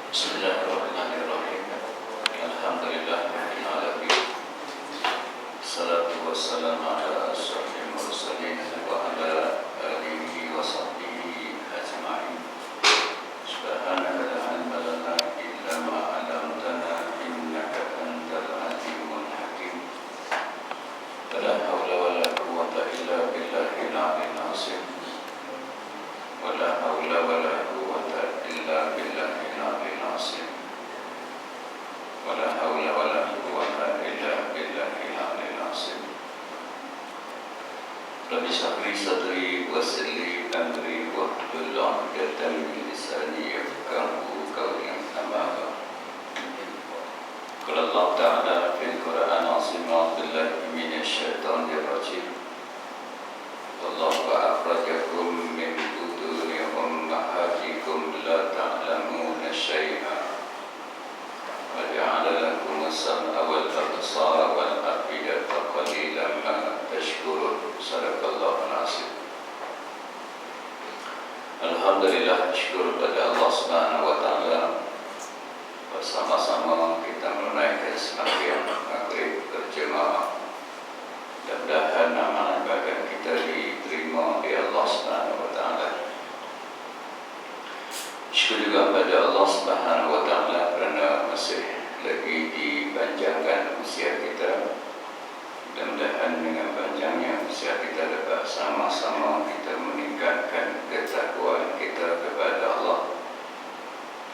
Bismillahirrahmanirrahim. Alhamdulillahirabbil alamin. Salatu wassalamu ala asyrafil mursalin wa ala alihi wa sahbihi ajma'in. Subhanaka la ilma lana illa ma 'allamtana innaka antal alimul hakim. La haula wala quwwata illa billahil 'aliyyil 'azim. Wala haula wala quwwata illa billahil 'aliyyil 'azim. Wala haula wala quwwata illa billahil 'aliyyil 'azim. Rabbi shrah li sadri wa yassir li amri wahlul 'uqdatam min lisani yafqahu qawli. Amma ba'd. Qala Allah Ta'ala fil Qur'an al-'azim, a'udzu billahi minasy syaithanir rajim. Wallahu akhrajakum min butuni ummahatikum la ta'lamuna syai'an wa ja'ala lakum as-sam'a wal absara wal af'idata qalilan ma tashkurun. Sadaqallahul 'azim. Alhamdulillah, syukur pada Allah Subhanahu wa taala. Bersama-sama kita menunaikan sembahyang maghrib berjemaah. Mudah-mudahan amal ibadah kita diterima oleh Allah Subhanahu wa taala. Syukur juga pada Allah Subhanahu wa taala kerana masih lagi dipanjangkan usia kita. Mudah-mudahan dengan panjangnya usia kita dapat sama-sama kita meningkatkan ketakwaan kita kepada Allah,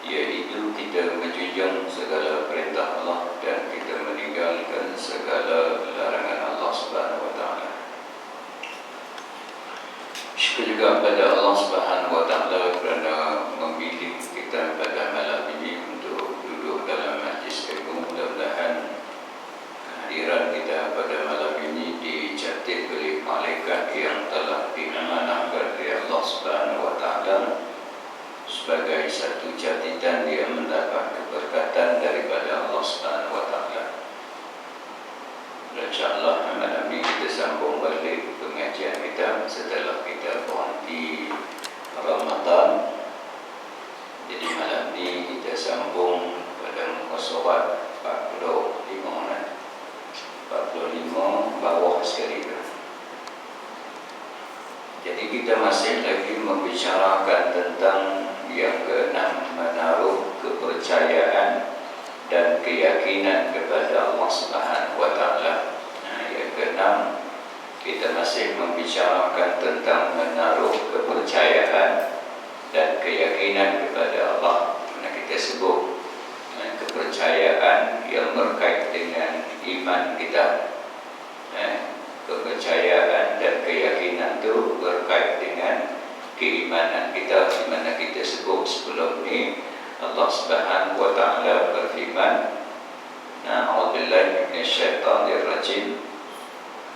iaitu kita menjunjung segala perintah Allah dan kita meninggalkan segala larangan Allah Subhanahu wa taala. Syukur juga pada Allah Subhanahu wa taala kerana memilih kita pada malam ini untuk duduk dalam majlis ilmu. Mudah-mudahan kehadiran kita pada malam ini dicatat oleh malaikat yang telah diamanahkan oleh Allah Subhanahu wa taala sebagai satu catatan dia mendapat keberkatan daripada Allah Subhanahu wa taala. InsyaAllah malam ini kita sambung balik pengajian kita setelah kita berhenti Ramadan. Jadi malam ini kita sambung pada muka surat 45 bawah sekali. Jadi kita masih lagi membicarakan tentang yang keenam, menaruh kepercayaan dan keyakinan kepada Allah Subhanahu wa taala. Yang keenam, kita masih membicarakan tentang menaruh kepercayaan dan keyakinan kepada Allah. Kita sebut kepercayaan yang berkait dengan iman kita. Kepercayaan dan keyakinan itu berkait dengan keimanan kita, di mana kita sebut sebelum ini Allah Subhanahu wa taala berfirman, A'udzubillahi minasyaitonir rajim.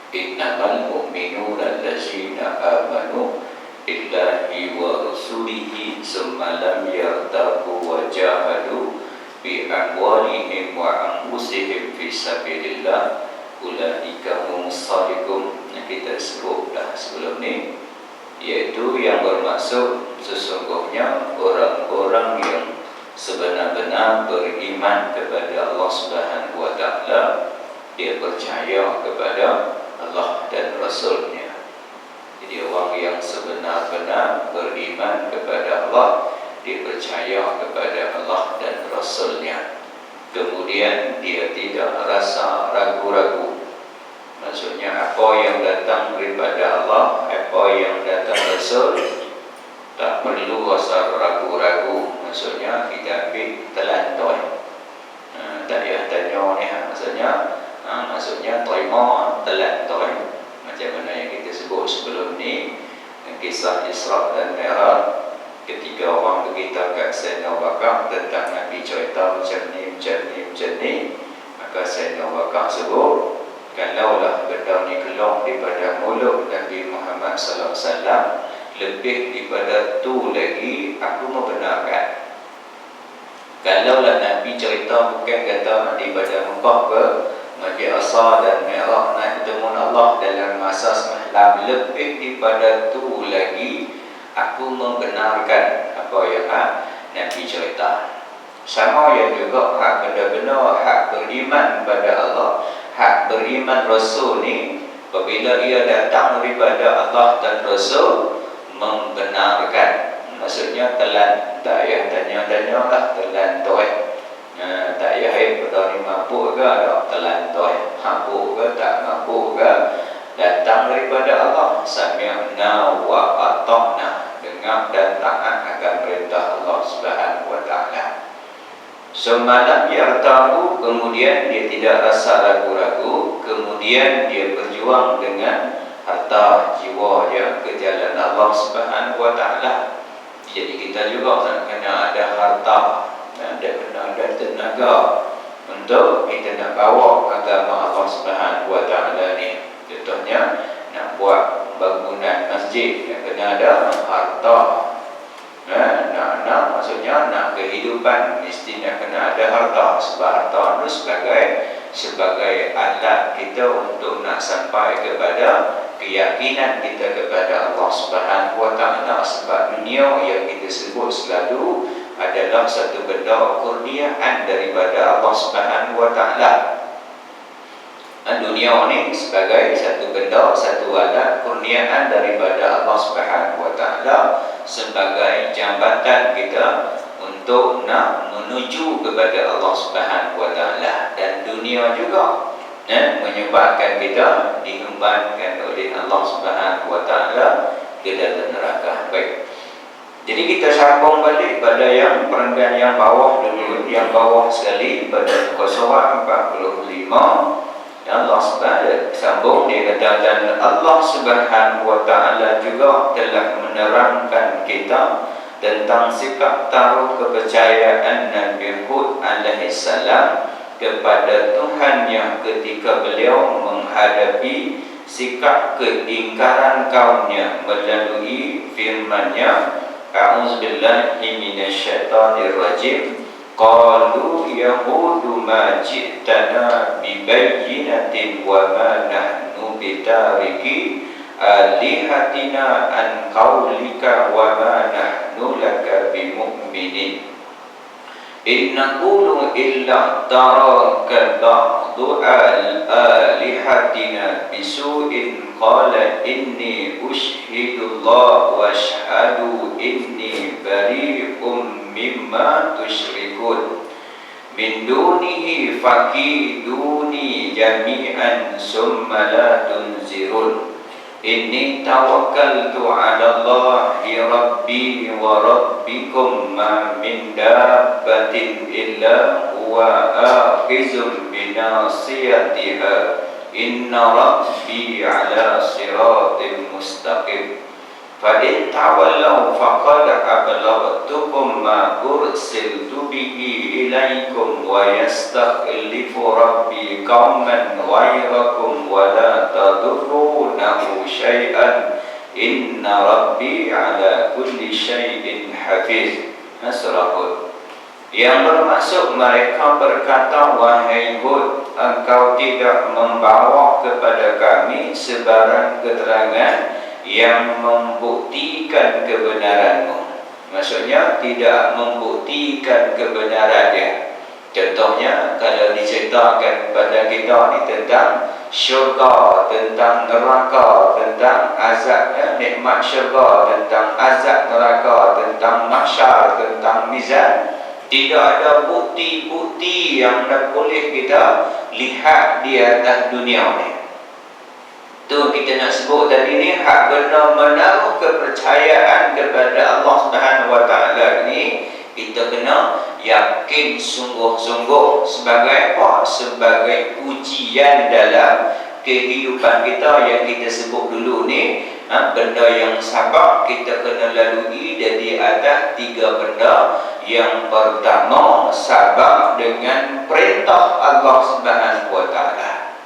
Innamal mu'minuna allazina amanu billahi wa rasulihi tsumma lam yartabu wa jahadu bi amwalihim wa anfusihim fi sabilillah ulaika humus shadiqun. Kita sebut dah sebelum ni, iaitu yang bermaksud sesungguhnya orang-orang yang sebenar-benar beriman kepada Allah Subhanahu wa taala, dia percaya kepada Allah dan Rasul-Nya. Jadi orang yang sebenar-benar beriman kepada Allah, dia percaya kepada Allah dan Rasul-Nya. Kemudian dia tidak rasa ragu-ragu. Maksudnya apa yang datang daripada Allah, apa yang datang Rasul, tak perlu rasa ragu-ragu. Maksudnya kita ambil telantoy. Tak payah tanya ni, maksudnya terima telantoy. Macam mana yang kita sebut sebelum ni, kisah Isra dan Mi'raj. Ketika orang beritahu kat Sayyidina Abu Bakar tentang Nabi cerita macam ni, maka Sayyidina Abu Bakar sebut, kalaulah benda ni keluar daripada mulut Nabi Muhammad sallallahu alaihi wasallam, lebih daripada tu lagi aku membenarkan. Kalaulah Nabi cerita bukan kata daripada Mekah ke Masjid Aqsa dan Mi'raj naik bertemu Allah dalam masa semalam, lebih daripada tu lagi aku membenarkan apa yang Nabi cerita. Sama yang juga hak benar-benar hak beriman pada Allah, hak beriman Rasul ni apabila ia datang daripada Allah dan Rasul membenarkan. Maksudnya telan, tak payah tanya-tanya lah, telan toh. Tak payah pada ni mabuk ke, tak telan toh. Mabuk ke, tak mabuk ke, datang daripada Allah. Sami'na wa ata'na, dengar dan taat akan perintah Allah Subhanahu wa taala. Semalam ia tahu, kemudian dia tidak rasa ragu-ragu, kemudian dia berjuang dengan harta jiwa dia ke jalan Allah Subhanahu wa taala. Jadi kita juga kena ada harta, kena ada tenaga untuk kita nak bawa agama Allah Subhanahu wa taala ni. Contohnya nak buat bangunan masjid, kena ada harta. Nak maksudnya nak kehidupan mesti nak kena ada harta, sebab harta itu sebagai alat kita untuk nak sampai kepada keyakinan kita kepada Allah Subhanahu wa taala. Sebab dunia yang kita sebut selalu adalah satu benda kurniaan daripada Allah Subhanahu wa taala. Dunia ni sebagai satu benda, satu alat kurniaan daripada Allah Subhanahu wa taala, sebagai jambatan kita untuk nak menuju kepada Allah Subhanahu wa taala. Dan dunia juga menyebabkan kita dihembankan oleh Allah Subhanahu wa taala ke dalam neraka. Baik. Jadi kita sambung balik pada yang perenggan yang bawah dulu, yang bawah sekali pada muka surat 45. Allah Subhanahu sambung, dia kata, dan Allah Subhanahu wa taala juga telah menerangkan kita tentang sikap taruh kepercayaan Nabi Hud alaihi salam kepada Tuhannya ketika beliau menghadapi sikap keingkaran kaumnya melalui firman-Nya, a'udzubillahi minasyaitonir rajim. Qalu yahudu ma ji'tana bibayyinatin wa ma nahnu bitariki alihatina an qawlika wa ma nahnu laka bimu'minin. In naqulu illa taraka ba'du alihatina bisu'in qala inni ushhidullah wa ashhadu inni bari'um mimma tusyrikun min dunihi fakiduni jami'an summa la tunzirun. Inni tawakkaltu 'ala Allahi rabbi wa rabbikum ma min dabbatin illa huwa akhizun binasiyatiha inna rabbi 'ala siratin mustaqim. Fa in tawallaw faqad ablaghtukum ma ursiltu bihi ilaikum wa yastakhlifu rabbi qauman ghayrakum wa la tadurrunahu syai'an inna rabbi ala kulli syai'in hafiz. Surah Hud. Yang bermaksud mereka berkata, wahai Hud, engkau tidak membawa kepada kami sebarang keterangan yang membuktikan kebenaranmu. Maksudnya tidak membuktikan kebenarannya. Contohnya kalau diceritakan kepada kita ni tentang syurga, tentang neraka, tentang azab, nikmat syurga, tentang azab neraka, tentang mahsyar, tentang mizan, tidak ada bukti-bukti yang boleh kita lihat di atas dunia ni. Tu kita nak sebut tadi ni, hak benar menaruh kepercayaan kepada Allah Subhanahu wa taala ni, kita kena yakin sungguh-sungguh. Sebagai apa? Sebagai ujian dalam kehidupan kita yang kita sebut dulu ni. Benda yang sabar kita kena lalui dari atas 3 benda. Yang pertama, sabar dengan perintah Allah Subhanahu wa taala.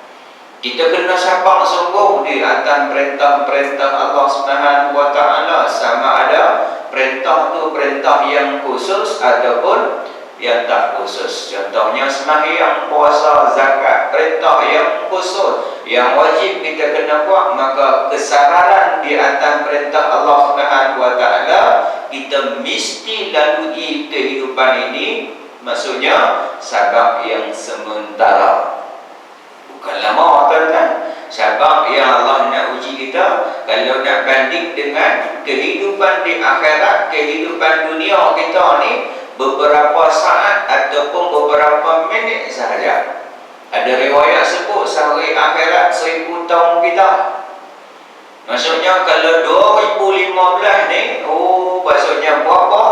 Kita kena sabar sungguh di atas perintah-perintah Allah Subhanahu wa taala, sama ada perintah tu perintah yang khusus ataupun yang tak khusus. Contohnya sembahyang, puasa, zakat, perintah yang khusus yang wajib kita kena buat, maka kesabaran di atas perintah Allah Subhanahu wa taala kita mesti lalui kehidupan ini Maksudnya sabab yang sementara, bukan lama, tuan-tuan. Sabab yang Allah nak uji kita, kalau nak banding dengan kehidupan di akhirat, kehidupan dunia kita ni beberapa saat ataupun beberapa minit sahaja. Ada riwayat sebut sehari akhirat 1000 tahun kita. Maksudnya kalau 2015 ni, maksudnya berapa?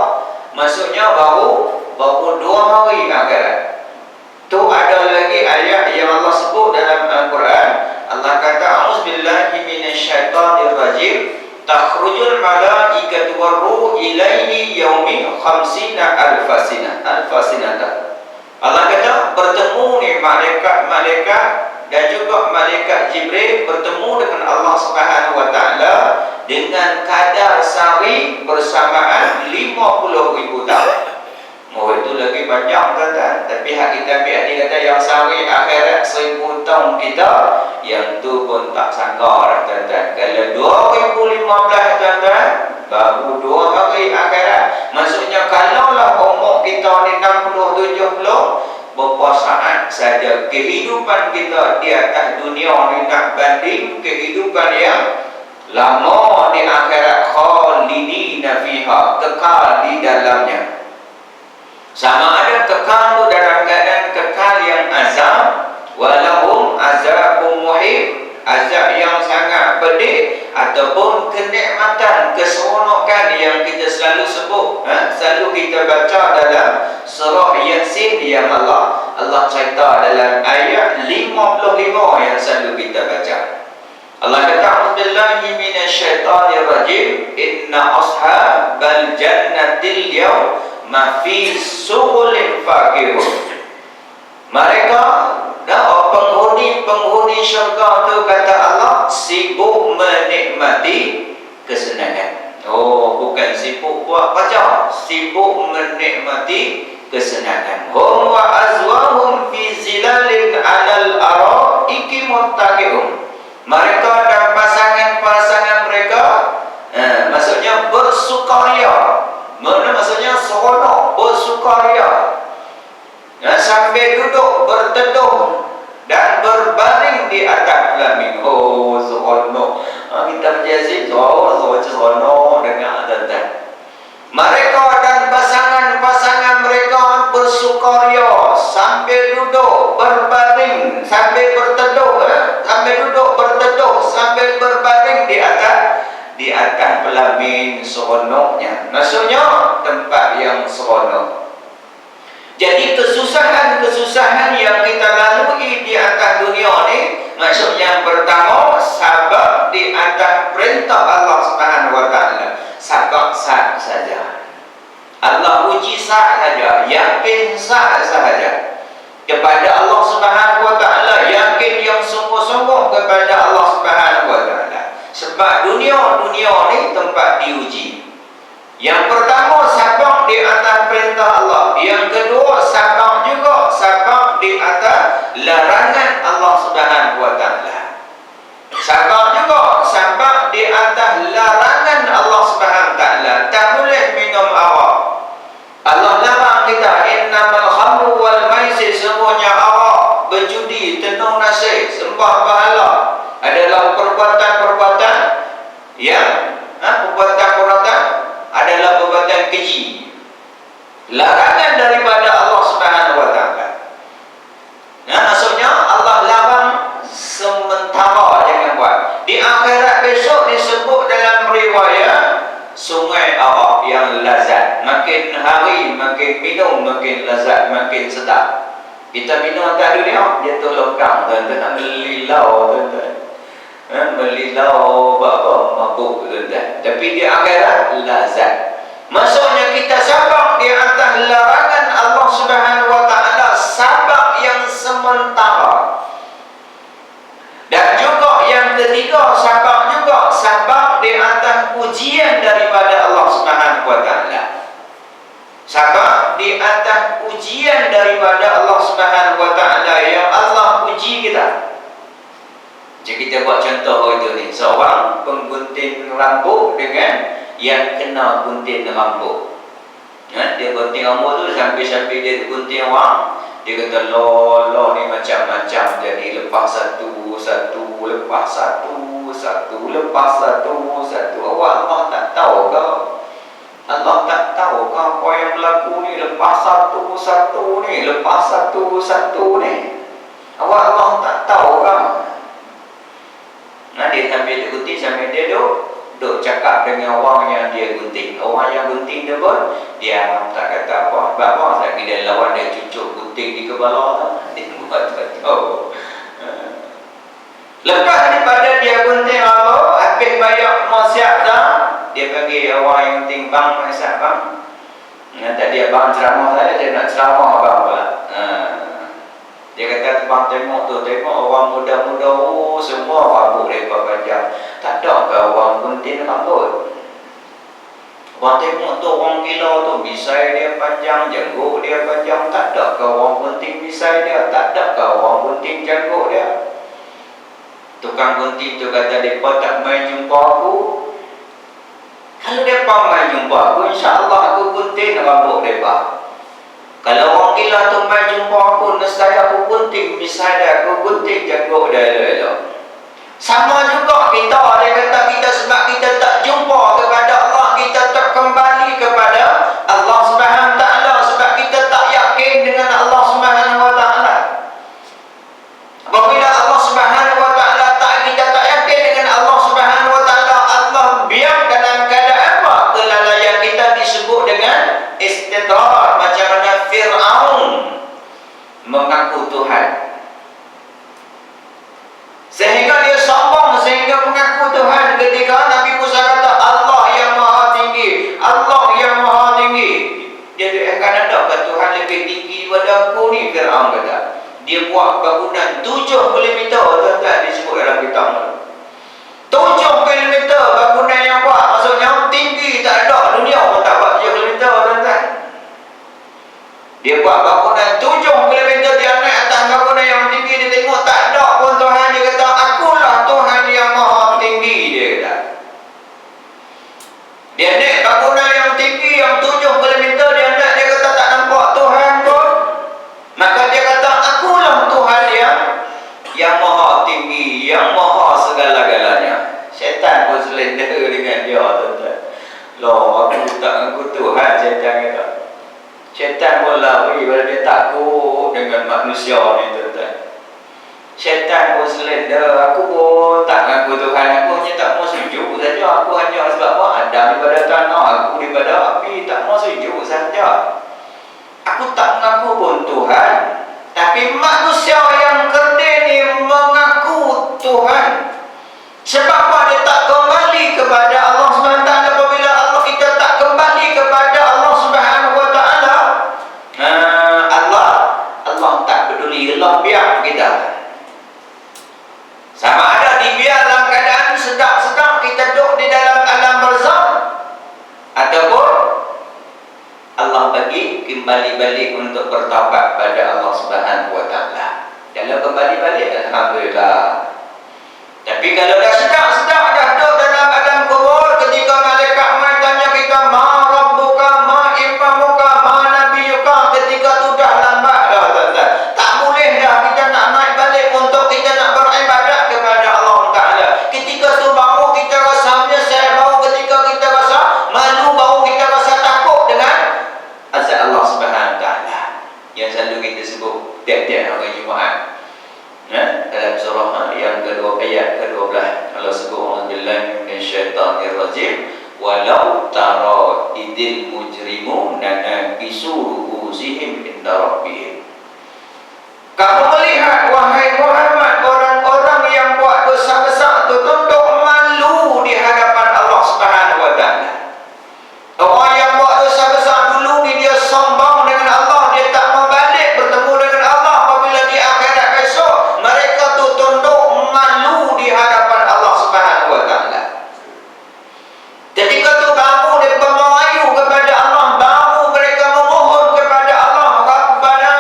Maksudnya baru 2 hari akhirat. Tu ada lagi ayat yang Allah sebut dalam Al-Quran. Allah kata, "A'udzubillahi minasyaitonir rajim. Takhrujul malaikatu war-ruh ilaihi yaumi 50 alfasinah." Allah kata bertemu ni malaikat-malaikat dan juga malaikat Jibril bertemu dengan Allah Subhanahu wa taala dengan kadar sehari bersamaan 50,000 tahun. Itu lagi banyak, tuan-tuan. Tapi hak kita ambil hati kata yang sehari akhirat 1000 tahun kita, yang tu pun tak sangka, tuan-tuan. Kalau 2015, tuan-tuan, baru 2 hari akhirat. Maksudnya kalaulah umur kita ni 60, 70, berapa saat saja kehidupan kita di atas dunia ni nak banding kehidupan yang lama di akhirat, khalidina fiha, kekal di dalamnya. Sama ada kekal tu dalam keadaan kekal yang azab, walahum azabun muhim, azab yang sangat pedih, ataupun kenikmatan, keseronokan yang kita selalu sebut, selalu kita baca dalam surah Yasin yang Allah cerita dalam ayat 55 yang selalu kita baca. Allah kata, "A'udzubillahi minasyaitonir rajim. Inna ashabal jannatil yawm mafi sughulin fakihun." Mereka penghuni syurga tu, kata Allah, sibuk menikmati kesenangan. Bukan sibuk buat pacar, sibuk menikmati kesenangan. Hum wa azwahum fi zilalin 'alal araiki muttaqihun. Mereka dan pasangan-pasangan mereka, maksudnya bersukaria. Mana maksudnya seronok, bersukaria, sambil duduk berteduh dan berbaring di atas pelamin. Seronok. Kita menjadi seronok dengan tuan-tuan. Mereka dan pasangan-pasangan mereka bersukaria sambil duduk berbaring, sambil berteduh, sambil duduk berteduh, sambil berbaring di atas pelamin. Seronoknya, maksudnya tempat yang seronok. Jadi kesusahan yang kita lalui di atas dunia ni, maksudnya yang pertama, sabab di atas perintah Allah Subhanahu wa taala. Sabab sah saja. Allah uji sah saja, yakin sah saja kepada Allah Subhanahu wa taala, yakin yang sungguh-sungguh kepada Allah Subhanahu wa taala. Sebab dunia ni tempat diuji. Yang pertama, sabab di atas perintah Allah. Yang kedua, sabab juga sabab di atas larangan Allah Subhanahu wa taala. Sabab juga sabab di atas larangan Allah Subhanahu wa taala. Tak boleh minum arak. Allah larang kita, innamal khamru wal maisir, semuanya arak, berjudi, tenung nasib, sembah berhala adalah perbuatan-perbuatan yang perbuatan-perbuatan adalah perbuatan keji, larangan daripada Allah Subhanahu wa taala. Maksudnya Allah larang sementara, jangan buat. Di akhirat besok disebut dalam riwayat sungai arak yang lazat. Makin hari makin minum, makin lazat, makin sedap. Kita minum atas dunia, dia tu lokang, tuan-tuan, melilau, tuan-tuan. Melilau bapa mabuk, tuan-tuan. Tapi di akhirat lazat. Maksudnya kita sabab di atas larangan Allah Subhanahu wa taala, sabab yang sementara. Dan juga yang ketiga, sabab juga sabab di atas ujian daripada Allah Subhanahu wa taala. Sabab di atas ujian daripada Allah Subhanahu wa taala, yang Allah uji kita. Jadi kita buat contoh itu ni, seorang penggunting rambut dengan yang kena gunting rambut. Dia gunting rambut tu sambil dia gunting orang, dia kata lo ni macam-macam, jadi lepas satu lepas satu lepas satu. Awak Allah tak tahu ke? Allah tak tahu ke apa yang berlaku ni? Lepas satu ni, lepas satu ni. Awak Allah tak tahu ke? Dia sambil dia gunting, sambil dia duk cakap dengan orang yang dia gunting. Orang yang gunting dia pun dia tak kata apa. Sebab apa? Tak kira lawan dia cucuk gunting di kepala tu. Dia buat tak tahu. Lepas daripada dia gunting apa, habis bayar masyarakat dah, dia panggil orang yang gunting, bang, masyarakat bang. Tadi abang ceramah saya nak ceramah abang pula. Dia kata, bang tengok orang muda-muda, semua rambut mereka panjang. Tak ada ke orang gunting rambut? Bang tengok tu orang gila tu, misai dia panjang, janggut dia panjang. Tak ada ke orang gunting misai dia? Tak ada ke orang gunting janggut dia? Tukang gunting tu kata, mereka tak main jumpa aku. Kalau mereka main jumpa aku, insya-Allah aku gunting rambut mereka. Kalau orang gila tu main jumpa aku, nescaya aku gunting misalnya, aku gunting janggut dia elok-elok. Sama juga kita, dia kata kita sebab kita tak jumpa kepada Allah, kita tak kembali kepada Allah Subhanahu Wa Taala, sebab kita tak yakin dengan Allah Subhanahu Wa Taala. Apabila Allah Subhanahu Wa Taala kita tak yakin dengan Allah Subhanahu Wa Taala, Allah biar dalam keadaan apa? Kelalaian kita disebut dengan istidrar, macam mana Fir'aun mengaku Tuhan. Sehingga dia sombong, sehingga mengaku Tuhan ketika Nabi Musa kata Allah yang maha tinggi, Allah yang maha tinggi. Dia akan ada ke Tuhan lebih tinggi daripada aku ni? Fir'aun kata. Dia buat bangunan 70 meter, tuan-tuan, disebut dalam kitab. 70 meter bangunan yang buat, maksudnya tinggi tak ada, dunia pun tak buat 70 meter, tuan-tuan. Dia buat bangunan 70 meter, dia naik atas bangunan yang tinggi, dia tengok tak ada pun Tuhan. Dia kata, akulah Tuhan yang maha tinggi, dia kata. Dia naik bangunan yang tinggi, yang 70 meter, dia naik, dia kata tak nampak Tuhan pun. Maka dia kata, akulah Tuhan yang maha tinggi, yang maha segala-galanya. Syaitan pun selender dengan dia, tuan-tuan. Loh, aku tak ngaku Tuhan, syaitan kata. Syaitan pun lari bila dia takut dengan manusia ni, tuan-tuan. Syaitan pun selender, aku pun tak ngaku Tuhan, aku hanya tak mau sujud saja. Aku hanya sebab apa? Adam daripada tanah, aku daripada api, tak mau sujud saja. Aku tak mengaku pun Tuhan. Tapi manusia yang kerdil ni mengaku Tuhan. Sebab apa? Dia tak kembali kepada Allah SWT. Apabila kita tak kembali kepada Allah SWT, Allah tak peduli, Allah biar kita. Sama ada dibiar dalam keadaan sedap-sedap kita duduk di dalam alam barzakh, ataupun Allah bagi kembali balik untuk bertaubat pada Allah Subhanahu Wa Taala. Kalau kembali balik, alhamdulillah. Tapi kalau dah sedap-sedap dah duduk dalam alam kubur, ketika malaikat tanya kita, ma rabbuka, ma imamuka, ma nabiyuka, ketika tu dah lambat dah, tuan-tuan. Tak boleh dah kita nak naik balik untuk kita nak beribadat kepada Allah Taala. Ketika tu baru kita rasa menyesal, baru ketika kita rasa malu, baru kita rasa takut dengan azab Allah Subhanahu Taala yang selalu kita sebut tiap-tiap hari Jumaat. Dalam surah yang kedua, ayat ke-12, Allah sebut auzubillahi minasyaitanir rajim, walau tara idil mujrimuna nakisu ru'usihim inda rabbihim. Kamu melihat, wahai Muhammad, orang-orang yang buat dosa besar itu tunduk malu di hadapan Allah Subhanahu Wa Taala. Orang yang buat dosa besar dulu ni dia sombong dengan Allah, dia tak mau balik bertemu dengan Allah. Apabila di akhirat esok, mereka tu tunduk malu di hadapan Allah Subhanahu Wa Taala. Ketika tu baru mereka merayu kepada Allah, baru mereka memohon kepada Allah, Rabbana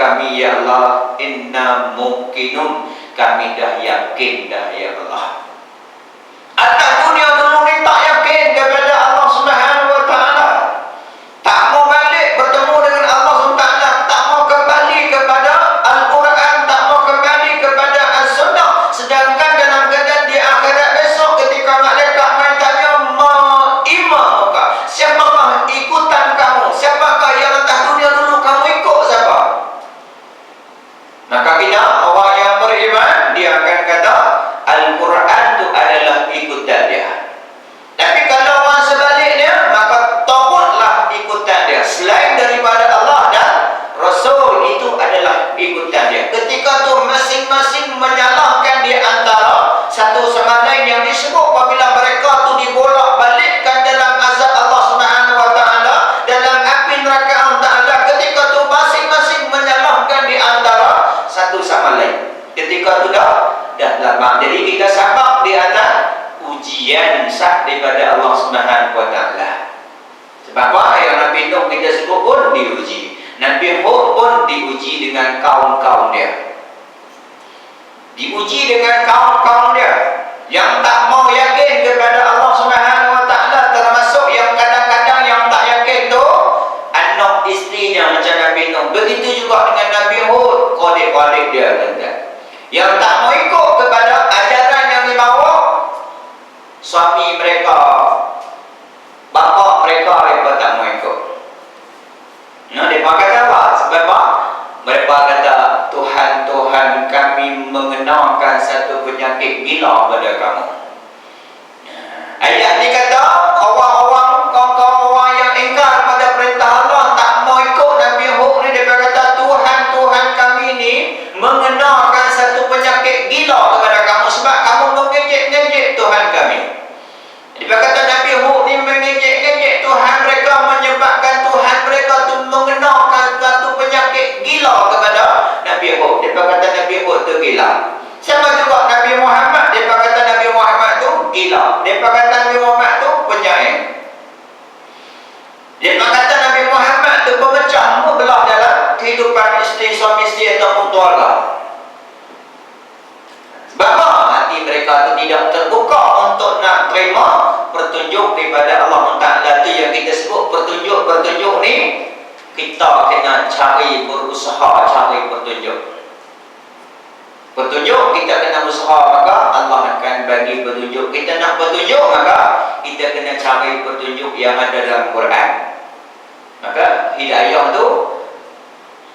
kami ya Allah, inna muqinun, kami dah yakin dah ya Allah. Atas dunia dulu ni tak yakin kepada Allah Subhanahu wa taala. Tak mau balik bertemu dengan Allah Subhanahu wa taala, tak mau kembali kepada Al-Quran, tak mau kembali kepada As-Sunnah. Sedangkan dalam keadaan di akhirat besok ketika malaikat mai tanya, "Ma imamuka?" Siapakah ikutan kamu? Siapakah yang atas dunia dulu kamu ikut siapa? Maka kita orang yang beriman dia akan kata Al-Quran itu adalah ikutan dia. Tapi kalau orang sebaliknya, maka tauhidlah ikutan dia. Selain daripada Allah dan Rasul, itu adalah ikutan dia. Ketika tu masing-masing menyalahkan di antara satu sama lain, yang disebut apabila mereka tu dibolak-balikkan dalam azab Allah Subhanahu wa taala, dalam api neraka Allah Taala. Ketika tu masing-masing menyalahkan di antara satu sama lain. Ketika tu dah lama. Jadi kita sabar di atas ujian sah daripada Allah Subhanahu wa taala. Sebab apa yang Nabi Nuh kita sebut pun diuji. Nabi Hud pun diuji dengan kaum-kaum dia. Diuji dengan kaum-kaum dia yang tak mau yakin kepada Allah Subhanahu wa taala, termasuk yang kadang-kadang yang tak yakin tu anak isterinya macam Nabi Nuh. Begitu juga dengan Nabi Hud, kolik-kolik dia tuan-tuan. Yang tak mau ikut kepada ajaran yang dibawa suami mereka, bapa mereka, mereka tak mau ikut. Nah, mereka kata apa? Sebab apa? Mereka kata, Tuhan kami mengenalkan satu penyakit gila pada kamu. Ayat ni kata orang-orang, kaum-kaum yang ingkar pada perintah Allah, tak mau ikut Nabi Hud ni. Dia kata Tuhan kami ni mengenalkan satu penyakit gila kepada kamu sebab kamu mengejek-ngejek Tuhan kami. Dia kata Nabi Hud ni mengejek-ngejek Tuhan mereka, menyebabkan Tuhan mereka tu mengenalkan satu penyakit gila kepada Nabi Hud. Dia kata Nabi Hud tu gila. Sama juga Nabi Muhammad, dia kata Nabi Muhammad tu gila. Dia kata Nabi Muhammad tu penyair. Dia kata Nabi Muhammad tu pemecah belah dalam kehidupan isteri, suami isteri ataupun keluarga. Sebab apa? Hati mereka tu tidak terbuka untuk nak terima petunjuk daripada Allah Ta'ala. Itu yang kita sebut petunjuk-petunjuk ni, kita kena cari, berusaha cari petunjuk. Petunjuk kita kena usaha, maka Allah akan bagi petunjuk. Kita nak petunjuk, maka kita kena cari petunjuk yang ada dalam Quran. Maka hidayah tu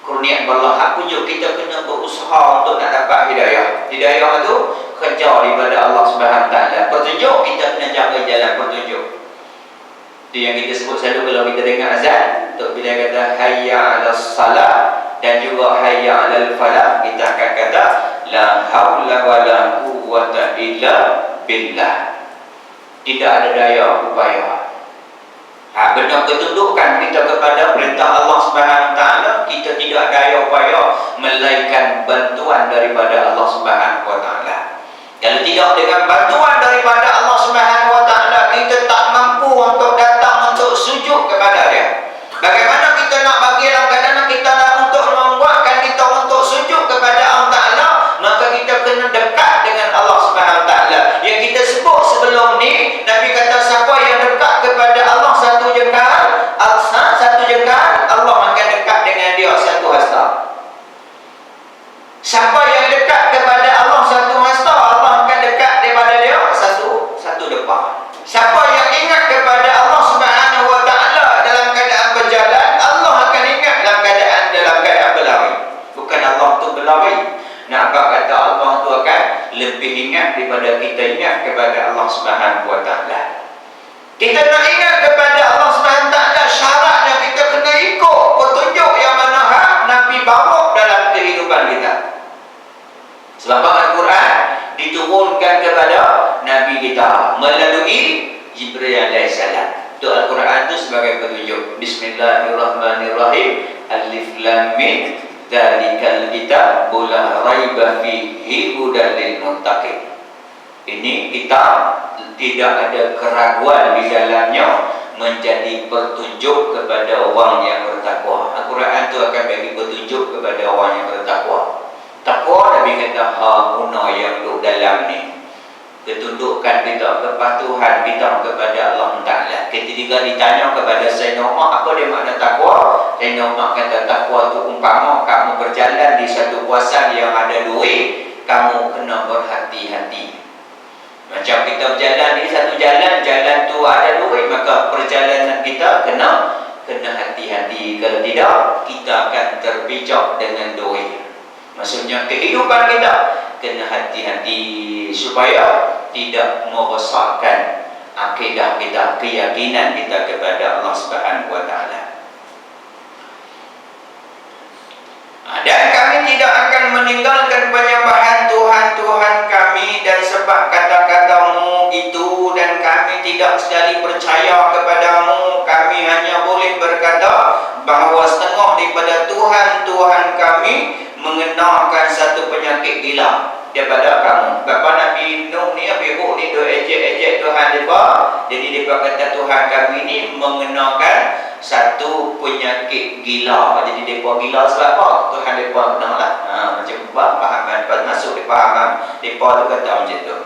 kurnia Allah, hak petunjuk. Kita kena berusaha untuk nak dapat hidayah. Hidayah tu kerja daripada Allah Subhanahu Wa Taala. Petunjuk kita kena cari jalan petunjuk. Itu yang kita sebut selalu kalau kita dengar azan, untuk bila kata hayya 'alas salah dan juga hayya 'alal falah, kita akan kata la haula wala quwwata illa billah. Tidak ada daya upaya. Benar ketundukan kita kepada perintah Allah Subhanahu Wa Taala, kita tidak daya upaya melainkan bantuan daripada Allah Subhanahu Wa Taala. Kalau tidak dengan bantuan daripada Allah Subhanahu Wa Taala, kita tak mampu untuk datang untuk sujud kepada Dia. Bagaimana kita nak bagi dalam keadaan kita nak untuk membuatkan kita untuk sujud kepada Allah Ta'ala, maka kita kena dekat dengan Allah Subhanahu Wa Taala. Yang kita sebut sebelum ni, Nabi kata siapa yang dekat kepada Allah satu jengkal, Allah akan dekat dengan dia satu hasta. Siapa yang dekat kepada Allah satu hasta, Allah akan dekat daripada dia satu depan. Siapa yang ingat kepada Allah Subhanahu Wa Taala dalam keadaan berjalan, Allah akan ingat dalam keadaan berlari. Bukan Allah tu berlari. Nak kata Allah tu akan lebih ingat daripada kita ingat kepada Allah Subhanahu Wa Taala. Kita nak ingat kepada Allah Subhanahu Wa Taala, syaratnya kita kena ikut petunjuk yang mana Nabi bawa dalam kehidupan kita. Sebab Al-Quran diturunkan kepada Nabi kita melalui Jibril alaihissalam. Itu Al-Quran itu sebagai petunjuk. Bismillahirrahmanirrahim. Alif Lam Mim. Dzalikal kitab la raiba fihi hudan lil muttaqin. Ini kitab tidak ada keraguan di dalamnya, menjadi petunjuk kepada orang yang bertakwa. Al-Quran tu akan bagi petunjuk kepada orang yang bertakwa. Takwa Nabi kata hauna yang duduk dalam ni, ketundukan kita, kepatuhan kita kepada Allah Ta'ala. Ketika ditanya kepada Sayyidina Umar apa dia makna takwa, Sayyidina Umar kata takwa tu umpama kamu berjalan di satu kawasan yang ada duit, kamu kena berhati-hati. Macam kita berjalan di satu jalan tu ada duit, maka perjalanan kita kena hati-hati. Kalau tidak, kita akan terpijak dengan duit. Maksudnya kehidupan kita kena hati-hati supaya tidak merosakkan akidah kita, keyakinan kita kepada Allah Subhanahu wa Ta'ala. Dan kami tidak akan meninggalkan penyembahan Tuhan-Tuhan kami, dan sebab kata-katamu itu, dan kami tidak sekali percaya kepadamu. Kami hanya boleh berkata bahawa setengah daripada Tuhan-Tuhan kami mengenakan satu penyakit gila daripada kamu. Bapa Nabi Nuh ni, Nabi Hud ni duk ejek-ejek Tuhan mereka. Jadi mereka kata Tuhan kami ni mengenakan satu penyakit gila. Jadi mereka gila sebab apa? Tuhan mereka kenal lah. Macam pahaman, masuk di pahaman mereka tu kata macam tu.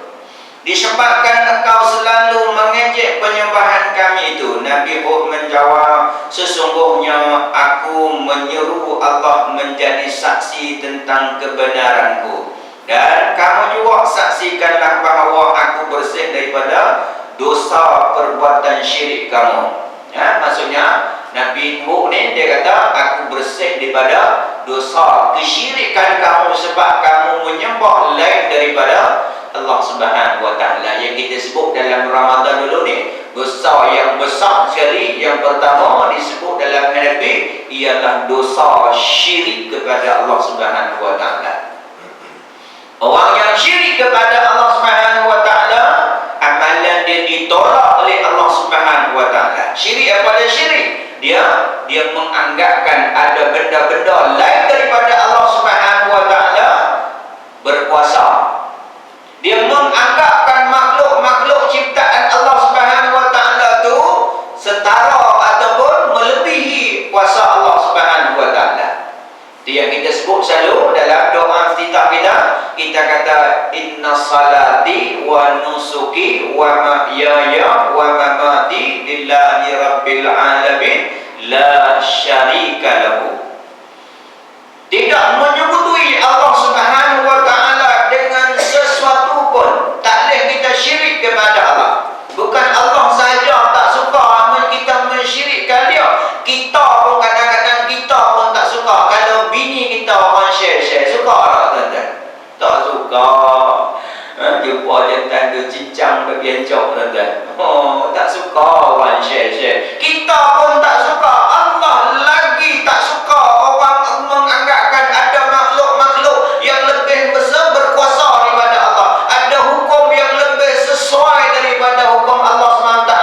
Disebabkan engkau selalu mengejek penyembahan kami itu. Nabi Hud menjawab, sesungguhnya aku menyeru Allah menjadi saksi tentang kebenaranku, dan kamu juga saksikanlah bahawa aku bersih daripada dosa perbuatan syirik kamu. Maksudnya Nabi Hud ni dia kata aku bersih daripada dosa kesyirikan kamu, sebab kamu menyembah lain daripada Allah Subhanahu wa Ta'ala. Yang kita sebut dalam Ramadan dulu ni, dosa yang besar sekali yang pertama disebut dalam Nabi ialah dosa syirik kepada Allah Subhanahu wa Ta'ala. Orang yang syirik kepada Allah Subhanahu wa Ta'ala, amalan dia ditolak oleh Allah Subhanahu wa Ta'ala. Syirik apa dia syirik? Dia menganggapkan ada benda-benda lain daripada Allah Subhanahu wa Ta'ala berkuasa. Dia menganggapkan makhluk-makhluk ciptaan Allah Subhanahu wa Ta'ala tu setara ataupun melebihi kuasa Allah Subhanahu wa Ta'ala. Itu yang kita sebut selalu dalam doa iftitah kita. Kita kata inna salati wa nusuki wa mahyaya wa mamati lillahi rabbil alamin la syarika lahu. Tidak menyebutui Allah Subhanahu wa Ta'ala dengan sesuatu pun. Tak boleh kita syirik kepada Allah. Bukan Allah saja tak suka kita mensyirikkan dia, kita pun kadang-kadang kita pun tak suka. Kalau bini kita orang share-share, suka tak tuan-tuan? Tak suka. Jumpa jantan tu cincang bagian cok tuan-tuan. Tak suka orang share-share. Kita pun tak suka. Allah lagi tak suka orang menganggapkan ada makhluk-makhluk yang lebih besar berkuasa daripada Allah. Ada hukum yang lebih sesuai daripada hukum Allah SWT.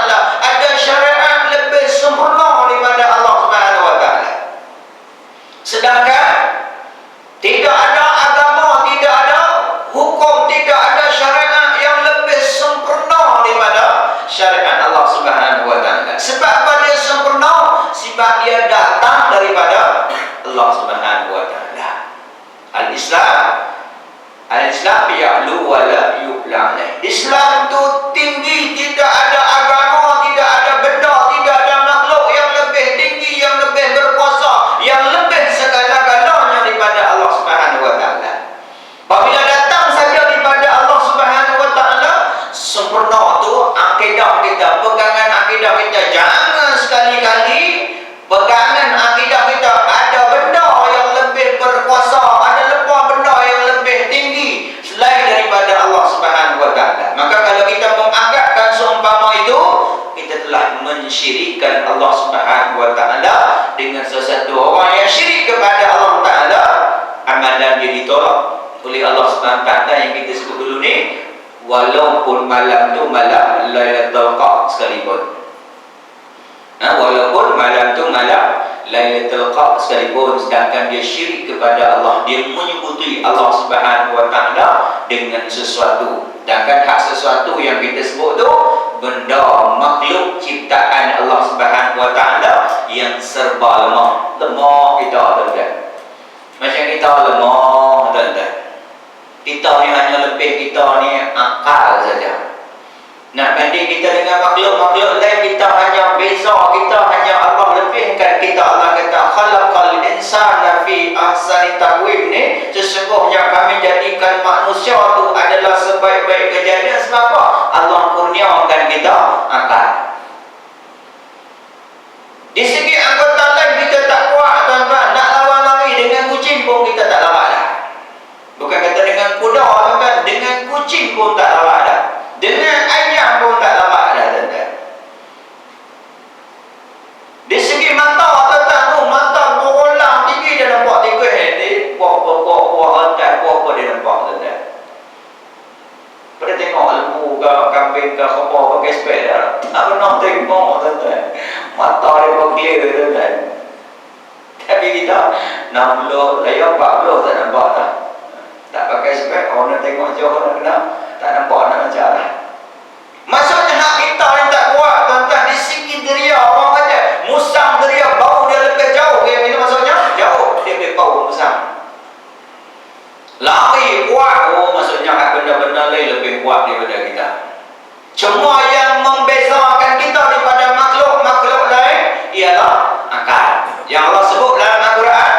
Ada syariat lebih sempurna daripada Allah SWT. Sedangkan tidak ada agama, tidak ada hukum, tidak ada syariat yang lebih sempurna daripada syariat Allah Subhanahu wa Ta'ala. Sebab apa dia sempurna? Sebab dia datang daripada Allah Subhanahu wa Ta'ala. Al-Islam ya'lu wa la yu'la alaih. Islam tu tinggi, tidak ada agama, tidak ada benda, tidak ada makhluk yang lebih tinggi, yang lebih berkuasa, yang lebih segala-galanya daripada Allah Subhanahu wa Ta'ala. Apabila datang saja daripada Allah Subhanahu wa Ta'ala, sempurna tu akidah kita, pegangan akidah kita. Jangan sekali-kali pegangan akidah kita ada benda yang lebih berkuasa, ada benda yang lebih tinggi selain daripada Allah Subhanahu wa Ta'ala. Maka kalau kita menganggapkan seumpama itu, kita telah mensyirikkan Allah Subhanahu wa Ta'ala dengan sesuatu. Orang yang syirik kepada Allah Ta'ala, amalan dia ditolak oleh Allah Subhanahu wa Ta'ala. Yang kita sebut dulu ni, walaupun malam tu malam Lailatul Qadar sekalipun. Walaupun malam tu malam Lailatul Qadar sekalipun, sedangkan dia syirik kepada Allah, dia menyebutui Allah Subhanahu wa Ta'ala dengan sesuatu. Sedangkan hak sesuatu yang kita sebut tu benda makhluk ciptaan Allah Subhanahu Wa Taala yang serba lemah. Lemah kita, tuan-tuan. Macam kita lemah, tuan-tuan. Kita ni hanya lebih kita ni akal saja. Nak banding kita dengan makhluk-makhluk lain, kita hanya beza, kita hanya Allah lebihkan kita. Allah kata khalaqal insana fi ahsani taqwim ni, sesungguhnya kami jadikan manusia tu adalah sebaik-baik kejadian. Sebab apa? Allah kurniakan kita akal. Di segi anggota lain kita tak kuat, tuan-tuan. Nak lawan lari dengan kucing pun kita tak lawan dah. Bukan kata dengan kuda, tuan-tuan, dengan kucing pun tak lawan dah. Dengan ayam pun tak lawan dah, tuan-tuan. Di segi mata, tuan-tuan, mata berulang tinggi dia nampak tikus ni, buah atas, buah apa dia nampak, tuan-tuan. Pada tengok lembu ke, kambing ke, apa pakai spek dah. Tak pernah tengok, tuan-tuan. Mata dia berclear, tuan-tuan. Tapi kita 60, saya 40 tak nampak dah. Tak pakai spek, orang nak tengok jauh, orang kena tak nampak nak macam lah. Maksudnya hak kita yang tak kuat, tuan-tuan. Di segi deria, orang kata musang deria, bau dia lebih jauh. Yang ini maksudnya jauh, dia lebih bau musang. Lari kuat, oh maksudnya hak benda-benda lain lebih kuat daripada kita. Cuma yang membezakan kita daripada makhluk-makhluk lain ialah akal. Yang Allah sebut dalam Al-Quran,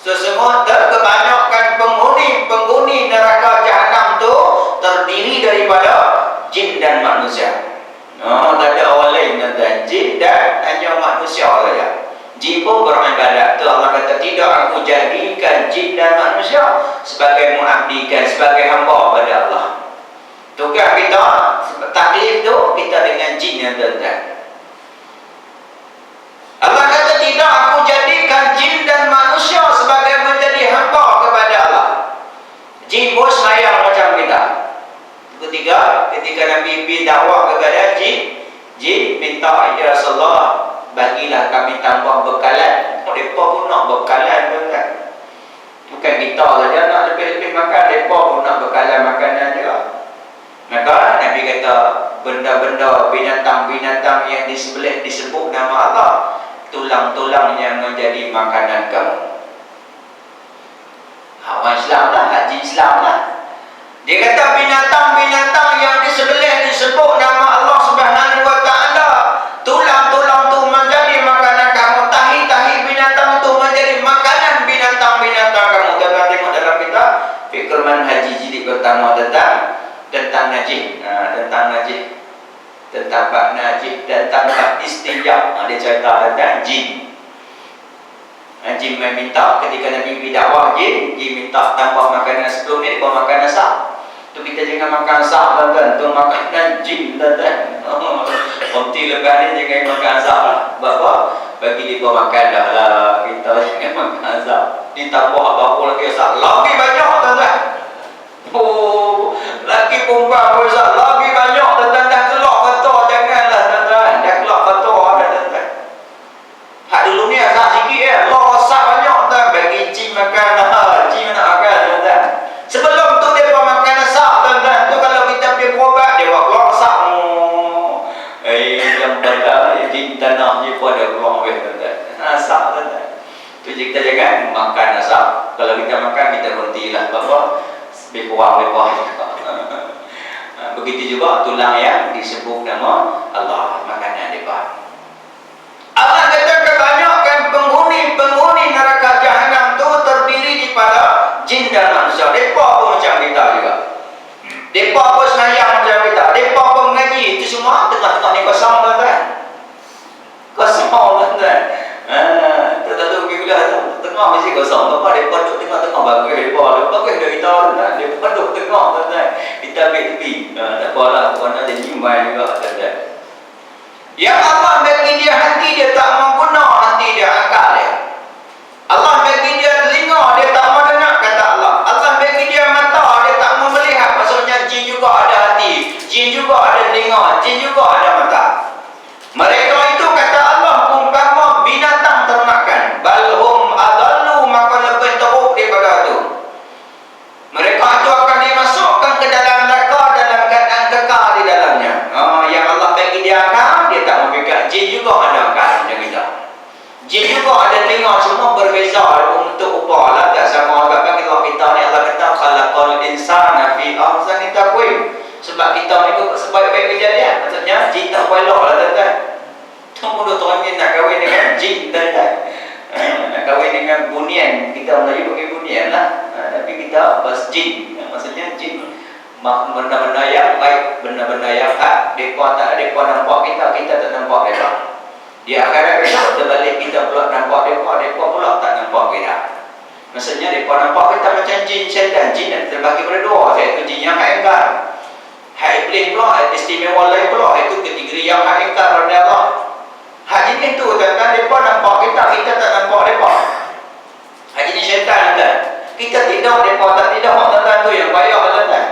sesungguhnya kebanyakan penghuni neraka Jahannam tu terdiri daripada jin dan manusia. Tak ada orang lain, tuan-tuan. Jin dan hanya manusia saja. Jin pun beribadat. Tu Allah kata tidak aku jadikan jin dan manusia sebagai mengabdikan, sebagai hamba pada Allah. Tugas kita taklif tu kita dengan jin, tuan-tuan. Allah kata tidak aku jadikan jin dan manusia sebagai menjadi hamba kepada Allah. Jin pun sayang macam kita. Ketika Nabi dakwah kepada jin minta, ya Rasulullah, bagilah kami tambah bekalan. Mereka pun nak bekalan, tuan-tuan. Bukan kita saja nak lebih-lebih makan, mereka pun nak bekalan makanan juga. Maka Nabi kata benda-benda binatang-binatang yang disembelih disebut nama Allah, tulang-tulang yang menjadi makanan kamu. Orang Islam lah, haji Islam lah. Dia kata binatang-binatang yang disembelih disebut nama Allah Subhanahu Wa Taala, tulang-tulang tu menjadi makanan kamu. Tahi-tahi binatang tu menjadi makanan binatang-binatang kamu. Kita tengok dalam kitab Fikr Manhaji jilid pertama tentang najis, tentang bab najis, tentang bab istijab. Dia cerita tentang jin. Jin meminta ketika Nabi berdakwah, jin minta tambah makanan sebelum ni, dia makan asap. Tu kita jangan makan asap, tuan-tuan. Tu makanan jin, tuan-tuan. Nanti lepas ni jangan makan asap lah. Apa? Bagi dia makan dah lah. Kita jangan makan asap. Ditambah apa-apa lagi asap. Lagi banyak, tuan-tuan. Oh, lagi perempuan bersat lagi banyak, tuan-tuan. Dah keluar kotor, janganlah, tuan-tuan. Dah keluar kotor dah, tuan-tuan. Hak dulu ni asap sikit asap banyak, tuan. Bagi jin makan lah. Jin nak makan, tuan-tuan. Sebelum tu dia buat makan asap, tuan-tuan. Tu kalau kita pergi berobat, dia buat keluar asap. Yang pada jin tanah je pun ada keluar, tuan-tuan. Asap, tuan-tuan. Tu kita jangan makan asap. Kalau kita makan, kita berhentilah. Apa? Lebih kurang. Begitu juga tulang yang disebut nama Allah, makanan mereka. Allah kata kebanyakan penghuni neraka Jahannam tu terdiri daripada jin dan manusia. Mereka pun macam kita juga. Mereka pun senayang macam kita. Mereka pun mengaji. Itu semua tengah-tengah ni kosong, tuan-tuan. Kosong, tuan-tuan. Tentu pergi kuliah tu tengah mesti kosong. Lepas mereka duduk tengah-tengah bagus. Bagus dari kita, tuan-tuan. Mereka duduk tengah, tuan-tuan. Kita ambil tepi. Tak apalah, tuan-tuan ada nyimbai juga, tuan-tuan. Yang Allah bagi dia hati, dia tak mau guna hati dia, akal dia. Allah bagi dia telinga, dia tak mau dengar kata Allah. Allah bagi dia mata, dia tak mau melihat. Maksudnya jin juga ada hati, jin juga ada telinga, jin juga ada mata. Mereka itu kata Allah umpama binatang ternakan. Balhum adallu, maka lebih teruk daripada itu. Mereka itu akan dimasukkan ke dalam neraka dalam keadaan kekal di dalamnya. Yang Allah kita jin. Maksudnya jin benda-benda yang baik, benda-benda yang hak. Mereka nampak kita tak nampak mereka. Di akhirat besok terbalik, kita pula nampak mereka pula tak nampak kita. Maksudnya mereka nampak kita macam jin syaitan. Jin yang terbagi pada dua, iaitu jin yang hak ingkar. Hak iblis pula, istimewa lain pula, itu kategori yang hak ingkar pada Allah. Hak jin itu tuan-tuan, mereka nampak kita tak nampak mereka. Hak jin syaitan tuan. Kita tidak, mereka tak tidak, tuan-tuan, tu yang payah tuan-tuan.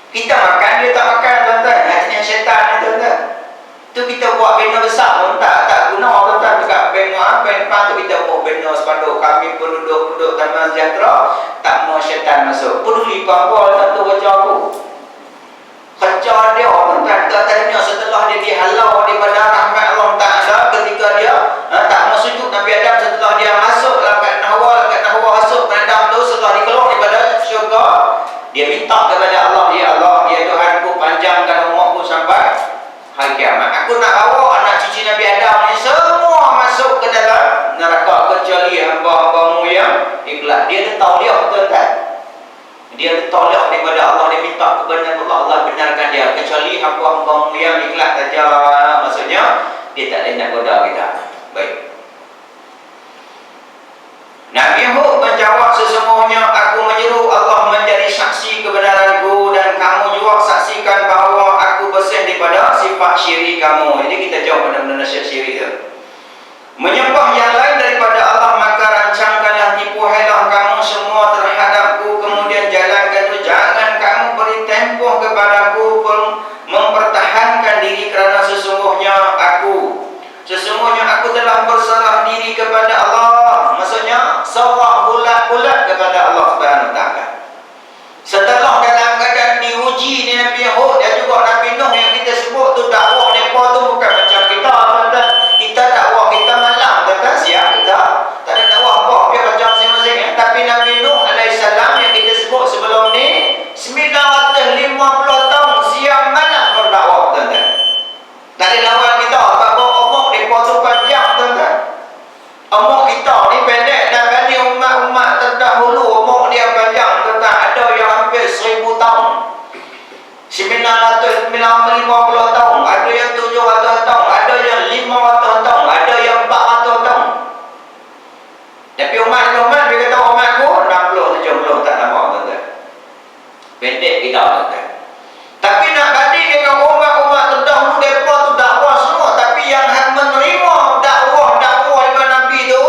Kita makan, dia tak makan tuan-tuan. Hak jin syaitan ni tuan-tuan. Tu kita buat bina besar pun tak guna tuan-tuan. Dekat bank tu kita buat bina sepanduk kami penduduk Taman Sejahtera, tak mau syaitan masuk. Peduli apa satu wajah aku. Kerja dia tuan-tuan, katanya setelah dia dihalau daripada rahmat Allah Ta'ala ketika dia tak mau sujud Nabi Adam, setelah dia masuk kat Hawa masuk Adam tu, setelah dikeluar daripada syurga, dia minta kepada Allah, ya Allah, ya Tuhanku, panjangkan umurku sampai hari kiamat. Aku nak bawa anak cucu Nabi Adam ni semua masuk ke dalam neraka kecuali hamba-hambamu yang ikhlas. Dia tahu dia tuan-tuan. Dia tolak daripada Allah, dia minta kebenaran Allah, Allah benarkan dia, kecuali hamba-hamba yang ikhlas saja. Maksudnya dia tak boleh nak goda kita. Baik. Nabi Hud menjawab, sesungguhnya aku menyeru Allah menjadi saksi kebenaranku, dan kamu juga saksikan bahawa aku bersih daripada sifat syirik kamu. Jadi kita jawab benda-benda syirik tu. Menyembah yang lain daripada Allah, maka rancangkanlah tipu helah kamu semua terhadapku, kemudian jalankan itu. Jangan kamu beri tempoh kepadaku mempertahankan diri, kerana sesungguhnya aku telah berserah diri kepada Allah. Maksudnya serah bulat-bulat kepada Allah Subhanahu Wa Taala. Setelah dalam keadaan diuji ni Nabi Hud dan juga Nabi Nuh yang kita sebut tu, dakwah mereka tu bukan macam kita tuan-tuan. Kita dakwah kita malam tuan-tuan, siap kita tak ada dakwah apa, biar macam masing-masing. Tapi Nabi Nuh alaihissalam yang kita sebut sebelum ni 950 tahun siang malam berdakwah tuan-tuan. Tak ada lawan kita, apa umur mereka tu panjang tuan-tuan. Umur kita ni pendek, dan bagi umat-umat terdahulu umur dia panjang tuan-tuan. Ada yang hampir 1000 tahun, 950 tahun, ada yang 700 tahun, ada yang 500 tahun, ada yang 400 tahun. Tapi umat dia kata umatku 60-70 tak nampak tuan-tuan. Pendek kita tuan-tuan. Tapi nak banding dengan umat-umat terdahulu, mereka tu dakwah semua, tapi yang menerima dakwah daripada Nabi tu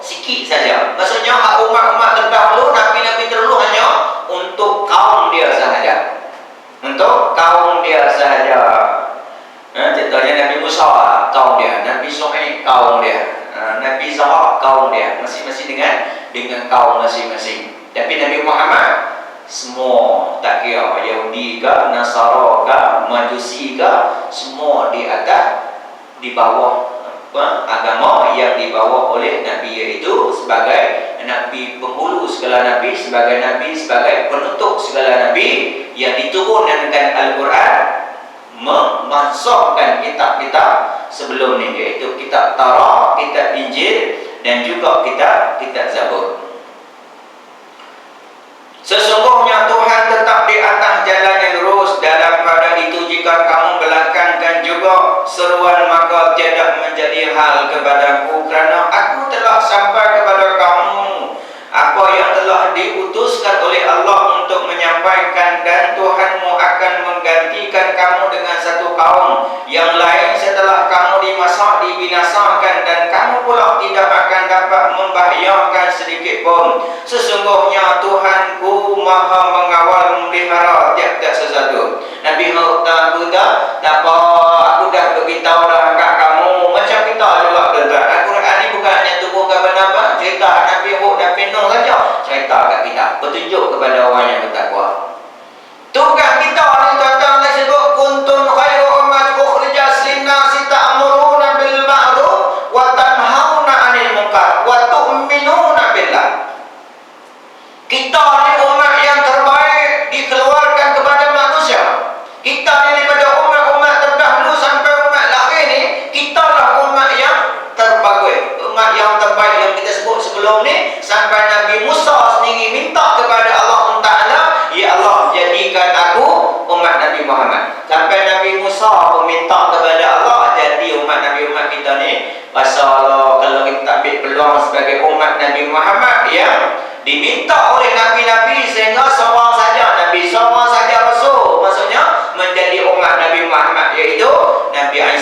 sikit saja. Maksudnya umat-umat terdahulu, Nabi-Nabi terdahulu hanya untuk kaum dia sahaja. Untuk kaum dia sahaja. Contohnya Nabi Musa kaum dia, Nabi Shu'aib kaum dia, Nabi Zahab kaum dia, masing-masing dengan kaum masing-masing. Tapi Nabi Muhammad semua, tak kira Yahudi ke, Nasara ke, Majusi ke, semua di atas, di bawah agama yang dibawa oleh Nabi, iaitu sebagai Nabi penghulu segala Nabi, sebagai penutup segala Nabi yang diturunkan Al-Quran, memansukkan kitab-kitab sebelum ni, iaitu kitab Taurat, kitab Injil, dan juga kitab Zabur. Sesungguhnya Tuhan tetap di atas jalan yang lurus. Daripada itu, jika kamu belakangkan juga seruan, maka tiada menjadi hal kepadaku, kerana aku telah sampai kepada kamu apa yang telah diutuskan oleh Allah untuk menyampaikan, dan Tuhanmu akan menggantikan kamu dengan satu kaum yang lain setelah kamu dibinasakan, dan kamu pula tidak akan dapat membahayakan sedikit pun. Sesungguhnya Tuhanku maha mengawal memelihara tiap-tiap sesuatu. Nabi Hud aku dah beritahu dah kat kamu, macam kita juga tuan-tuan. Al-Quran ni bukan hanya turun kepada apa, cerita Nabi Hud dan Nuh saja, cerita kat kita, petunjuk kepada orang yang bertakwa. Tugas kita ni tuan-tuan, Allah sebut kuntum khairu ummat ukhrijat lin-nasi ta'muruna bil ma'ruf wa tanhauna 'anil munkar wa tu'minuna billah. Kita ni umat yang terbaik dikeluarkan kepada manusia. Kita ni daripada umat-umat terdahulu sampai umat lahir ni, kita lah umat yang terbaik, umat yang terbaik yang kita sebut sebelum ni, sampai Nabi Musa sendiri minta kepada Allah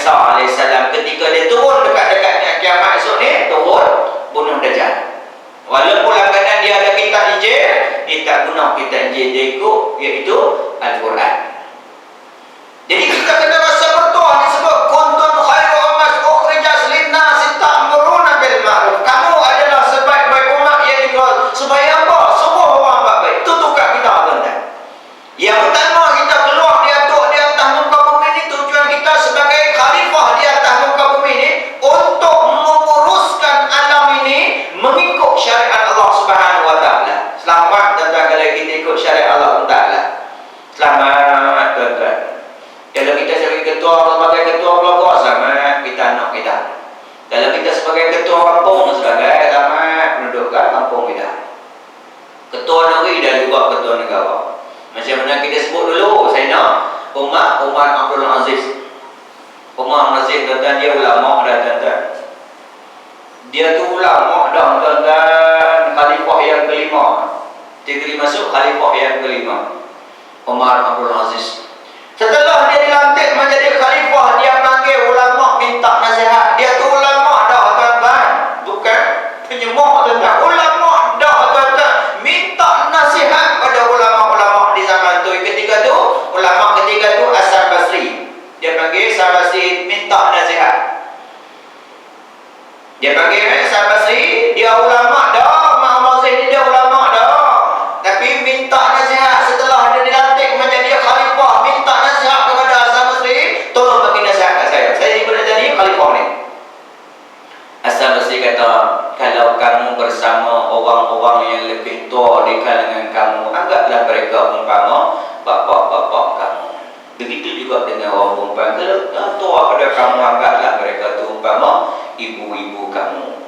Isa AS ketika dia turun dekat-dekatnya kiamat esok ni, turun bunuh Dajjal. Walaupun langganan dia ada kitab Injil, dia tak guna kitab Injil, dia ikut iaitu Al-Quran. Jadi kita kena rasa bertuah disebut kuntum khairu ummatin ukhrijat lin-nasi ta'muruna bil ma'ruf. Kamu adalah sebaik-baik umat yang dikeluarkan supaya apa? Semua orang buat baik. Itu tugas kita, tuan-tuan. Yang pertama, kita keluar di atas muka bumi ini, tujuan kita sebagai khalifah di atas muka bumi ini untuk menguruskan alam ini mengikut syariat Allah Subhanahu wa taala. Selamat tuan-tuan kalau kita ikut syariat Allah Taala. Selamat tuan-tuan. Kalau kita sebagai ketua keluarga, selamat kita anak kita. Kalau kita sebagai ketua kampung, sebagai selamat penduduk kampung kita. Ketua negeri dan juga ketua negara. Macam mana kita sebut dulu, saya nak Umar Abdul Aziz. Umar Aziz tuan-tuan, dia ulama dah tuan-tuan. Dia tu ulama dah tuan-tuan, khalifah yang kelima. Dia masuk khalifah yang kelima, Umar Abdul Aziz. Setelah dia dilantik menjadi khalifah, dia panggil ulama minta nasihat. Dia tu ulama dah tuan-tuan, bukan penyemok tuan-tuan. Ulama dah tuan-tuan, minta nasihat pada ulama-ulama di zaman tu. Ketika tu, ulama ketika tu Hasan Basri. Dia panggil Hasan Basri minta nasihat. Dia panggil Hasan Basri, dia ulama dah, Muhammad Zain ni dia ulama dah. Tapi minta nasihat setelah dia dilantik menjadi khalifah, minta nasihat kepada Hasan Basri, tolong bagi nasihat kat saya. Saya ni boleh jadi khalifah ni. Hasan Basri kata, kalau kamu bersama orang-orang yang lebih tua di kalangan kamu, anggaplah mereka umpama bapa-bapa kamu. Begitu juga dengan orang perempuan, kalau tua pada kamu, anggaplah mereka tu umpama ibu-ibu kamu.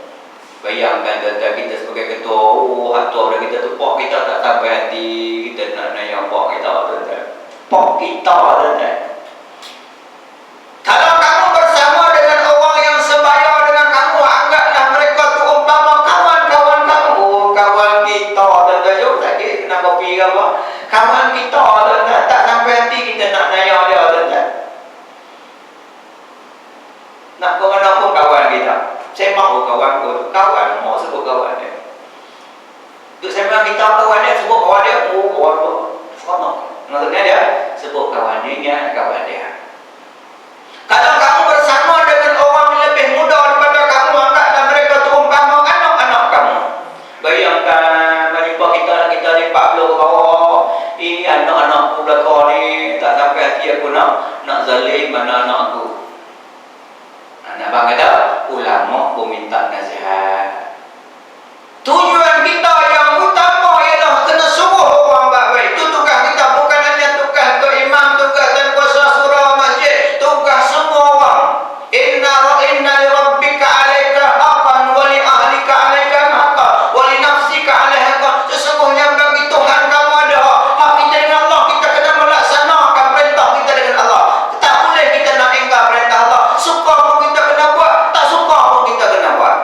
Bayangkan tuan-tuan, kita sebagai ketua, hak tua dah kita tu, pak kita tak sampai hati, kita nak nanya pak kita tuan-tuan. Pak kita tuan-tuan. Kalau kamu bersama dengan orang yang sebaya dengan kamu, anggaplah mereka tu umpama kawan-kawan kamu. Kawan kita tuan-tuan, jom sakit kena kopi ke apa, kawan kita tuan-tuan, tak sampai hati kita nak nanya dia tuan-tuan. Nak ke mana pun kawan kita. Saya mahu kawan mau sebut kawan dia. Untuk saya bilang kita kawan dia, sebut kawan dia, kawan tu sama. Maksudnya dia sebut kawan dia, ingat kawan dia. Kalau kamu bersama dengan orang lebih muda daripada kamu, anggaplah mereka tu umpama anak-anak kamu. Bayangkan menimpa kita ni 40 ke bawah. Ini anak-anak belaka ni, tak sampai hati aku nak zalim mana anak aku. Nak bang kata, ulama pun minta nasihat. Tujuan kita yang utama ialah kena suruh orang buat baik. Itu tugas kita, bukan hanya tugas untuk imam, tugas dan kuasa surau masjid, tugas semua orang. Inna li rabbika 'alaika haqqan wa li ahlika 'alaika haqqan wa li nafsika 'alaika haqqan. Sesungguhnya bagi Tuhan kamu ada hak kita dengan Allah, kita kena melaksanakan perintah kita dengan Allah. Tak boleh kita nak ingkar perintah Allah. Suka pun kita kena buat, tak suka pun kita kena buat.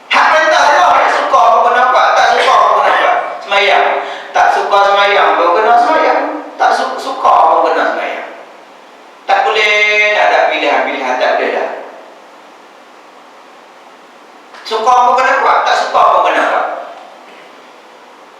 Hak perintah Allah, tak suka pun kena buat, tak suka pun kena buat. Semayang, tak suka semayang pun kena semayang, tak suka pun kena semayang. Tak boleh ada pilihan-pilihan, tak boleh dah. Suka pun kena buat, tak suka pun kena buat.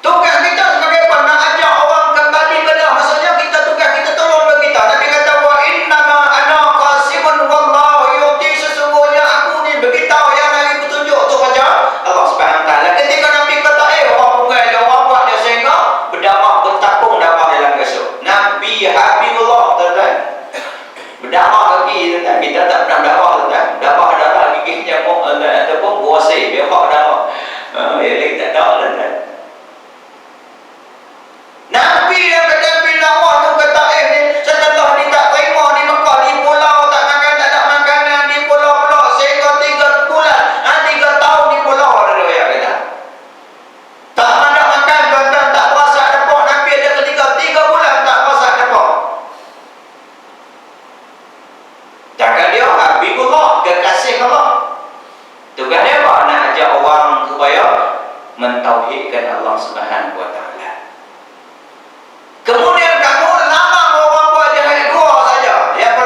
Tugas kita sebagai apa? Nak ajak orang kembali pada, maksudnya kita tugas kita tolong bagi kita. Nabi kata, wa innama ana qasimun wallahu yuti, sesungguhnya aku ni beritahu yang lagi petunjuk tu pada Allah Subhanahu wa taala. Ketika Nabi kata, orang pungai dia, orang buat dia sehingga berdarah, bertakung darah dalam kasut. Nabi Habibullah tuan-tuan. Berdarah lagi tuan-tuan. Kita tak pernah darah tuan-tuan. Darah gigih nyamuk ataupun buasai, dia hak darah. Dia tak darah tuan-tuan. Nabi yang kata bila Allah tu kata ni, setelah dia tak terima di Mekah, di pulau tak makan, tak ada makanan, di pulau-pulau sehingga 3 bulan, 3 tahun di pulau dia kata. Tak ada makan tuan-tuan, tak puasa dapur. Nabi ada ketika 3 bulan tak puasa dapur. Jangan dia Habibullah, kekasih Allah. Tugas dia apa? Nak ajak orang supaya mentauhidkan Allah Subhanahu wa taala. Kemudian kamu larang orang buat jahat dua saja. Yang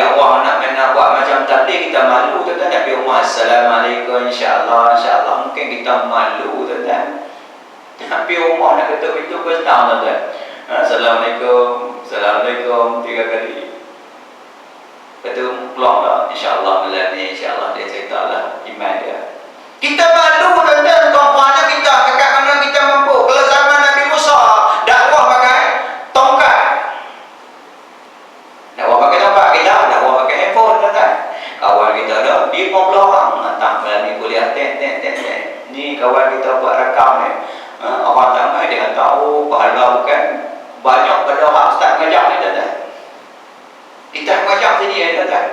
dakwah nak buat macam tadi kita malu tuan-tuan. Nak pergi rumah assalamualaikum insya-Allah mungkin kita malu tuan-tuan. Nak pergi rumah nak ketuk pintu first time tuan-tuan. Assalamualaikum 3 kali. Lepas tu keluar lah insya-Allah malam ni insya-Allah dia ceritalah iman dia. Kita malu tuan-tuan, kampanye kita kakak mana kita mampu. Kalau zaman Nabi Musa dakwah pakai tongkat. Dakwah pakai tongkat kita, dakwah pakai handphone tuan-tuan. Kawan kita ada 50 orang hantar malam ni kuliah tek. Ni kawan kita buat rakam ni. Orang tak mai dia tahu pahala bukan banyak pada orang ustaz mengajar ni tuan-tuan. Kita mengajar sini tuan-tuan.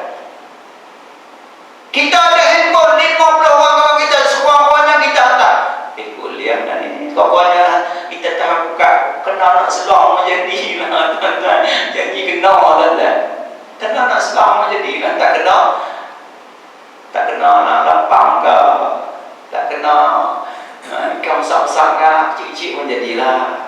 Kita ada handphone 50 orang kawan kita, semuanya kita hantar. Kuliah dah ni. Pokoknya kita tahu buka kenal nak selang menjadi lah tuan-tuan. Janji kenal tuan-tuan. Kenal nak selang menjadi lah. Tak kenal nak lampang ke. Tak kenal kau besar-besar kecil-kecil menjadilah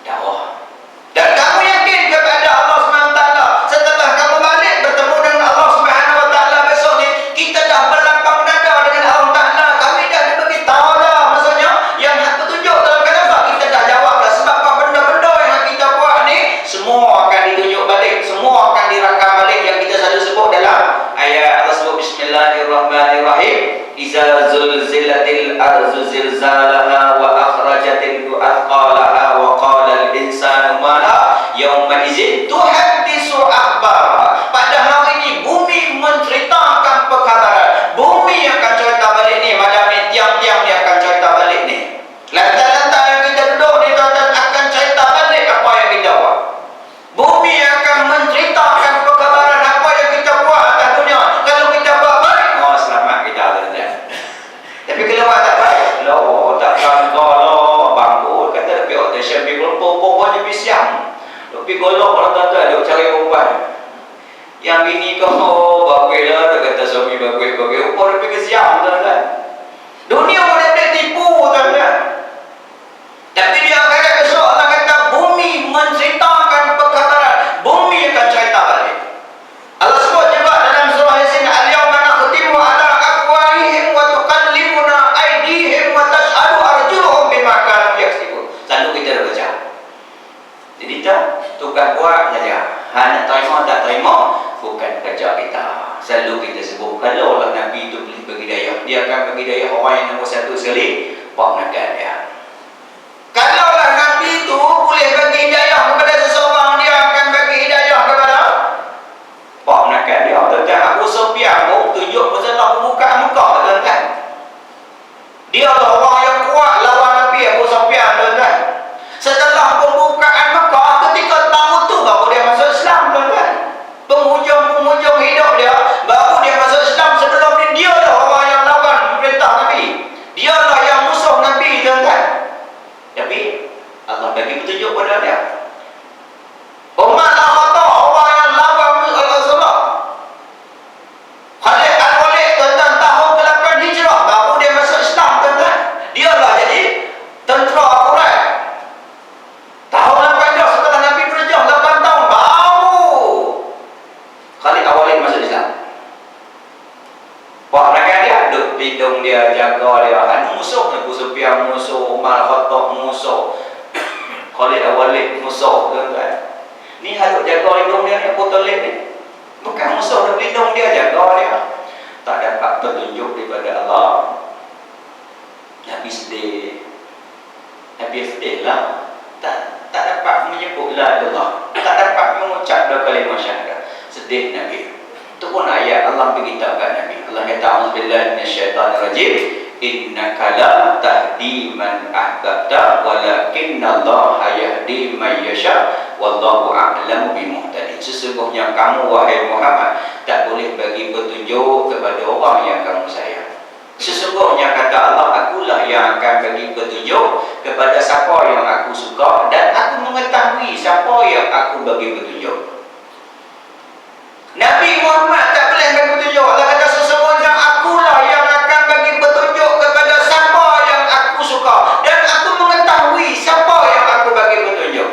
dakwah. Dan kamu yakin kepada Allah SWT setelah kamu balik bertemu dengan Allah SWT besok ni, kita dah berlapang dada dengan Allah Ta'ala. Kami dah diberi tahu dah maksudnya yang hak petunjuk dalam kenapa kita dah jawab dah. Sebab apa benda-benda yang kita buat ni semua akan ditunjuk balik, semua akan dirakam balik yang kita selalu sebut dalam ayat Allah sebut Bismillahirrahmanirrahim. Iza zulzilatil arzu zilzalaha wa akhrajatil athqalaha wa qala al-insanu ma laha yawma idzin tuhaddisu akhbaraha. Pada hari ini bumi menceritakan perkataan. Bumi akan cerita balik ni malam ni, tiang-tiang ni akan cerita balik ni. Lantai-lantai yang kita duduk ni tuan-tuan akan cerita balik apa yang kita buat. Bumi akan menceritakan perkataan apa yang kita buat atas dunia. Kalau kita buat baik, selamat kita tuan-tuan. Tapi kalau buat tak baik, takkan kalau bangku kata lebih audition pergi kelompok pokoknya bisiam. Lebih golok kalau tuan-tuan duk cari perempuan. Yang bini kau bagui lah, dia kata suami bagui upah lebih kesiam tuan-tuan. Dunia boleh tipu tuan-tuan. Tapi dia akhirat besok Allah kata bumi menceritakan perkataan. Bumi akan cerita balik. Allah sebut juga dalam surah Yasin, al-yawma nakhtimu ala afwahihim wa tukallimuna aydihim wa tashhadu arjuluhum bima kanu yaksibun. Selalu kita dah baca. Jadi tugas buat saja. Hanya terima tak terima bukan kerja kita. Selalu kita sebut kalau Allah Nabi itu boleh bagi hidayah, dia akan bagi hidayah orang yang nombor satu sekali, paknakan dia. Kalaulah Nabi itu boleh bagi hidayah kepada seseorang, dia akan bagi hidayah kepada paknakan dia. Tuan-tuan, Abu Sufyan pun tunjuk masalah pembukaan muka tuan-tuan. Dia lah orang yang kuat lawan Nabi Abu Sufyan tuan-tuan. Setelah pembukaan Mekah, ketika tahun tu baru dia masuk Islam tuan-tuan. Penghujung hidup dia baru dia masuk Islam. Sebelum ni dia lah orang yang lawan perintah Nabi. Dia lah yang musuh Nabi tuan-tuan. Tapi Allah bagi petunjuk pada dia. Umat al-Khattab orang yang lawan Rasulullah. Khalid al-Walid tuan-tuan tahun ke-8 Hijrah baru dia masuk Islam tuan-tuan. Dia lah jadi tentera Quraisy. Tahun 8 setelah Nabi berjuang 8 tahun baru Khalid al-Walid masuk Islam. Pak rakan dia duduk lindung dia, jaga dia. Musuh Abu Sufyan musuh, Umar Khattab musuh, Khalid al-Walid musuh tuan-tuan. Ni harus jaga lindung dia ni Abu Talib ni. Bukan musuh, duduk lindung dia, jaga dia. Tak dapat petunjuk daripada Allah. Nabi sedih. Nabi sedih lah. Tak dapat menyebut la ilallah. Tak dapat mengucap dua kalimah syahadah. Sedih Nabi. Itu pun ayat Allah beritahu kat Nabi. Allah kata auzubillahi minasyaitanirrajim. Innaka la tahdi man ahbabta walakinallaha yahdi man yasha wallahu a'lamu bimuhtadin. Sesungguhnya kamu wahai Muhammad tak boleh bagi petunjuk kepada orang yang kamu sayang. Sesungguhnya kata Allah, akulah yang akan bagi petunjuk kepada siapa yang aku suka dan aku mengetahui siapa yang aku bagi petunjuk. Nabi Muhammad tak boleh bagi petunjuk. Allah kata sesungguhnya akulah yang akan bagi petunjuk kepada siapa yang aku suka dan aku mengetahui siapa yang aku bagi petunjuk.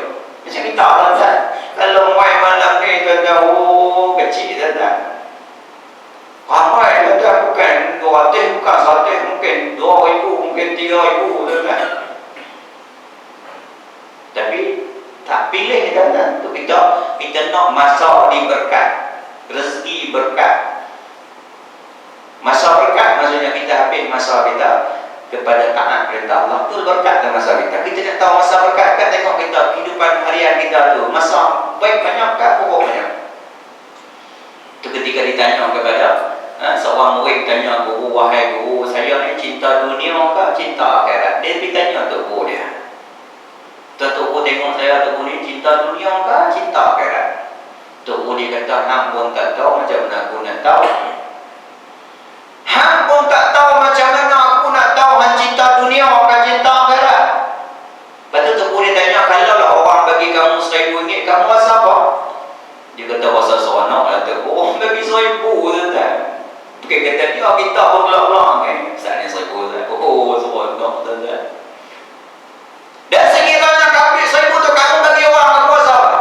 Macam kita kan, kalau mai malam ni kata kecil dah. Ramai kata bukan 200, bukan 100, mungkin 2,000, mungkin 3,000 dah. Tapi tak pilih dah tu kita nak masa diberkat, rezeki berkat. Masa berkat maksudnya kita habis masa kita kepada taat perintah Allah, tu berkat dalam masa kita. Kita nak tahu masa berkat kan, tengok kita kehidupan harian kita tu, masa baik banyak kan, buruk banyak. Tu ketika ditanya kepada seorang murid tanya guru, wahai guru, saya ni cinta dunia ke cinta akhirat? Dia pergi tanya tok guru dia. Tok guru tengok saya, tok guru ni cinta dunia ke cinta akhirat? Tok guru dia kata, hang pun tak tahu macam mana aku nak tahu. Hang pun tak tahu macam mana aku nak tahu hang cinta dunia ke cinta akhirat. Lepas tu tok guru dia tanya, kalau lah orang bagi kamu RM1,000, kamu rasa apa? Dia kata rasa seronok lah tu. Orang bagi RM1,000 tuan. Bukan kata dia kita pun belak-belak kan. Saat ni RM1,000 tuan. Seronok tuan. Dan sekiranya duit RM1,000 tu kamu bagi orang, kamu rasa apa?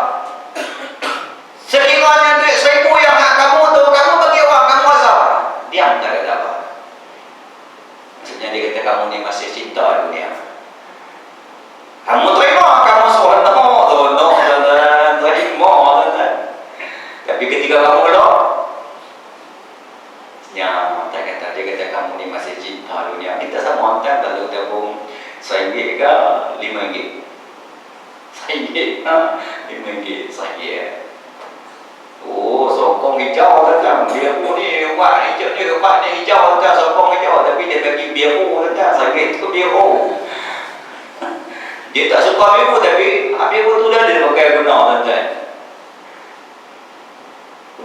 Sekiranya duit RM1,000 yang hak kamu tu kamu bagi orang, kamu rasa apa? Diam, tak kata apa. Maksudnya dia kata kamu ni masih cinta dunia. Kamu terima, kamu seronok tuan. Terima tuan. Tapi ketika kamu belok, ya, dia kata kamu ni masih cinta dunia. Kita sama kan kalau tabung RM1 ke RM5. RM1, RM5, RM1. Oh, sokong hijau kan. Biru ni warna hijau ni, warna hijau kan, sokong hijau. Tapi dia bagi biru kan, RM1 tu biru. Dia tak suka biru, tapi biru tu dah dia pakai guna kan.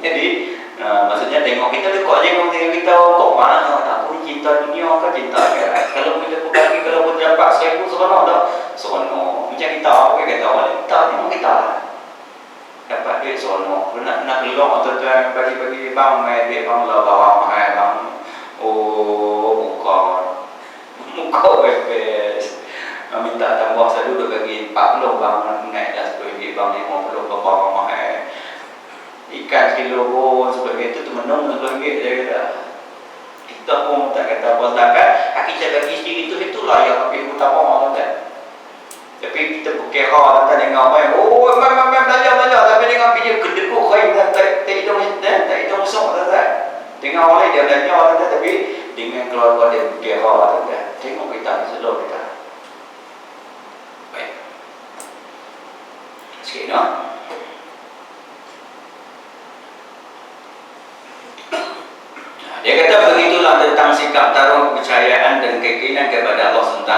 Jadi maksudnya tengok kita dekat je, kalau kita kok mana aku cinta dunia ke cinta akhirat. Kalau kita bagi, kalau kita dapat RM1,000 seronok tak? Seronok. Macam kita apa kata orang kita tengok kita dapat duit seronok. Nak keluar tuan-tuan, bagi bang mai duit bang lah bawa mahal bang. Oh, muka bebas. Minta tambah saya duduk bagi 40 bang, naik dah RM10 bang, RM50 bawa mahal. Ikan sekilo pun sebagai itu menung RM10 dia kata. Kita pun tak kata apa zakat. Kita bagi sedikit itulah yang lebih utama kan. Tapi kita berkira tentang dengan apa, memang belajar tapi dengan video kedekut khair dan tak hidung musuh kan. Dengan orang dia belajar tapi dengan keluarga dia berkira kan. Tengok kita seluruh kita. Baik. Sikit no. Dia kata begitulah tentang sikap taruh kepercayaan dan keyakinan kepada Allah SWT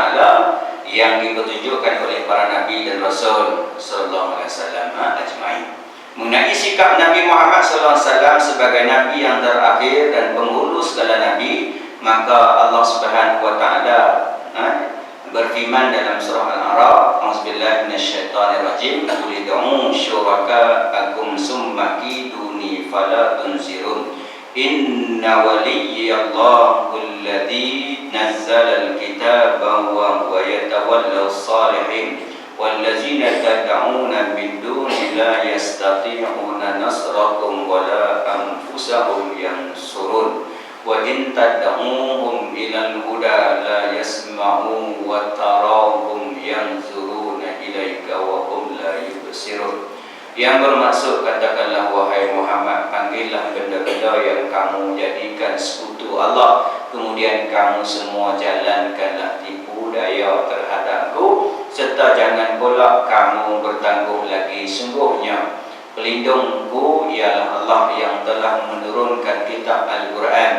yang dipetunjukkan oleh para Nabi dan Rasul Sallallahu Alaihi Wasallam ajma'in. Mengenai sikap Nabi Muhammad Sallallahu Alaihi Wasallam sebagai Nabi yang terakhir dan penghulu segala Nabi, maka Allah Subhanahu Wa Taala berfirman dalam surah Al-A'raf, A'udzubillahi minasyaitonirrajim, qul ud'u syuraka'akum summa kiduni fala tunzirun. Inna waliyallahu alladhi nazzala al-kitaba wa huwa yatawalla as-salihin wallazina tad'una min duni la yastati'una nasrakum wa la anfusahum yansurun wa in tad'uhum ila al-huda la yasma'u wa tarahum yanzuruna ilaika wa hum la yubsirun. Yang bermaksud, katakanlah wahai Muhammad, panggillah benda-benda yang kamu jadikan sekutu Allah, kemudian kamu semua jalankanlah tipu daya terhadapku, serta jangan pula kamu bertangguh lagi. Sungguhnya pelindungku ialah Allah yang telah menurunkan kitab Al-Quran,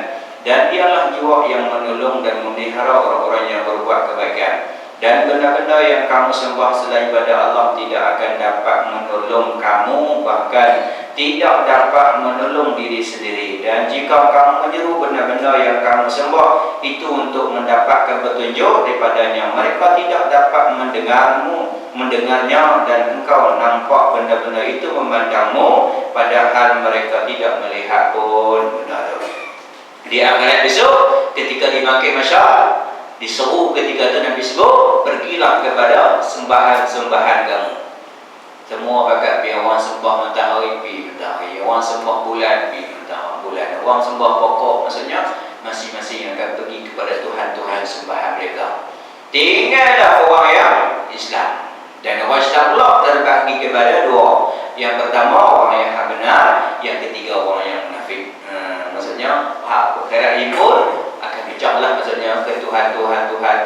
dan dialah jiwa yang menolong dan memelihara orang-orang yang berbuat kebaikan. Dan benda-benda yang kamu sembah selain pada Allah tidak akan dapat menolong kamu, bahkan tidak dapat menolong diri sendiri. Dan jika kamu menyeru benda-benda yang kamu sembah itu untuk mendapatkan petunjuk daripadanya, mereka tidak dapat mendengarnya, dan engkau nampak benda-benda itu memandangmu, padahal mereka tidak melihat pun. Benar. Di akhirat besok ketika dimakai masyarakat, diseru ketika itu Nabi sebut, pergilah kepada sembahan-sembahan kamu. Semua pakat biar orang sembah matahari, pergi matahari. Orang sembah bulan, bulan. Orang sembah pokok, maksudnya masing-masing akan pergi kepada Tuhan-Tuhan sembahan mereka. Tinggallah orang yang Islam. Dan orang Islam pula terbagi kepada dua. Yang pertama orang yang hak benar, yang ketiga orang yang munafik. Maksudnya hak perkara ini pun akan pecahlah, maksudnya ke Tuhan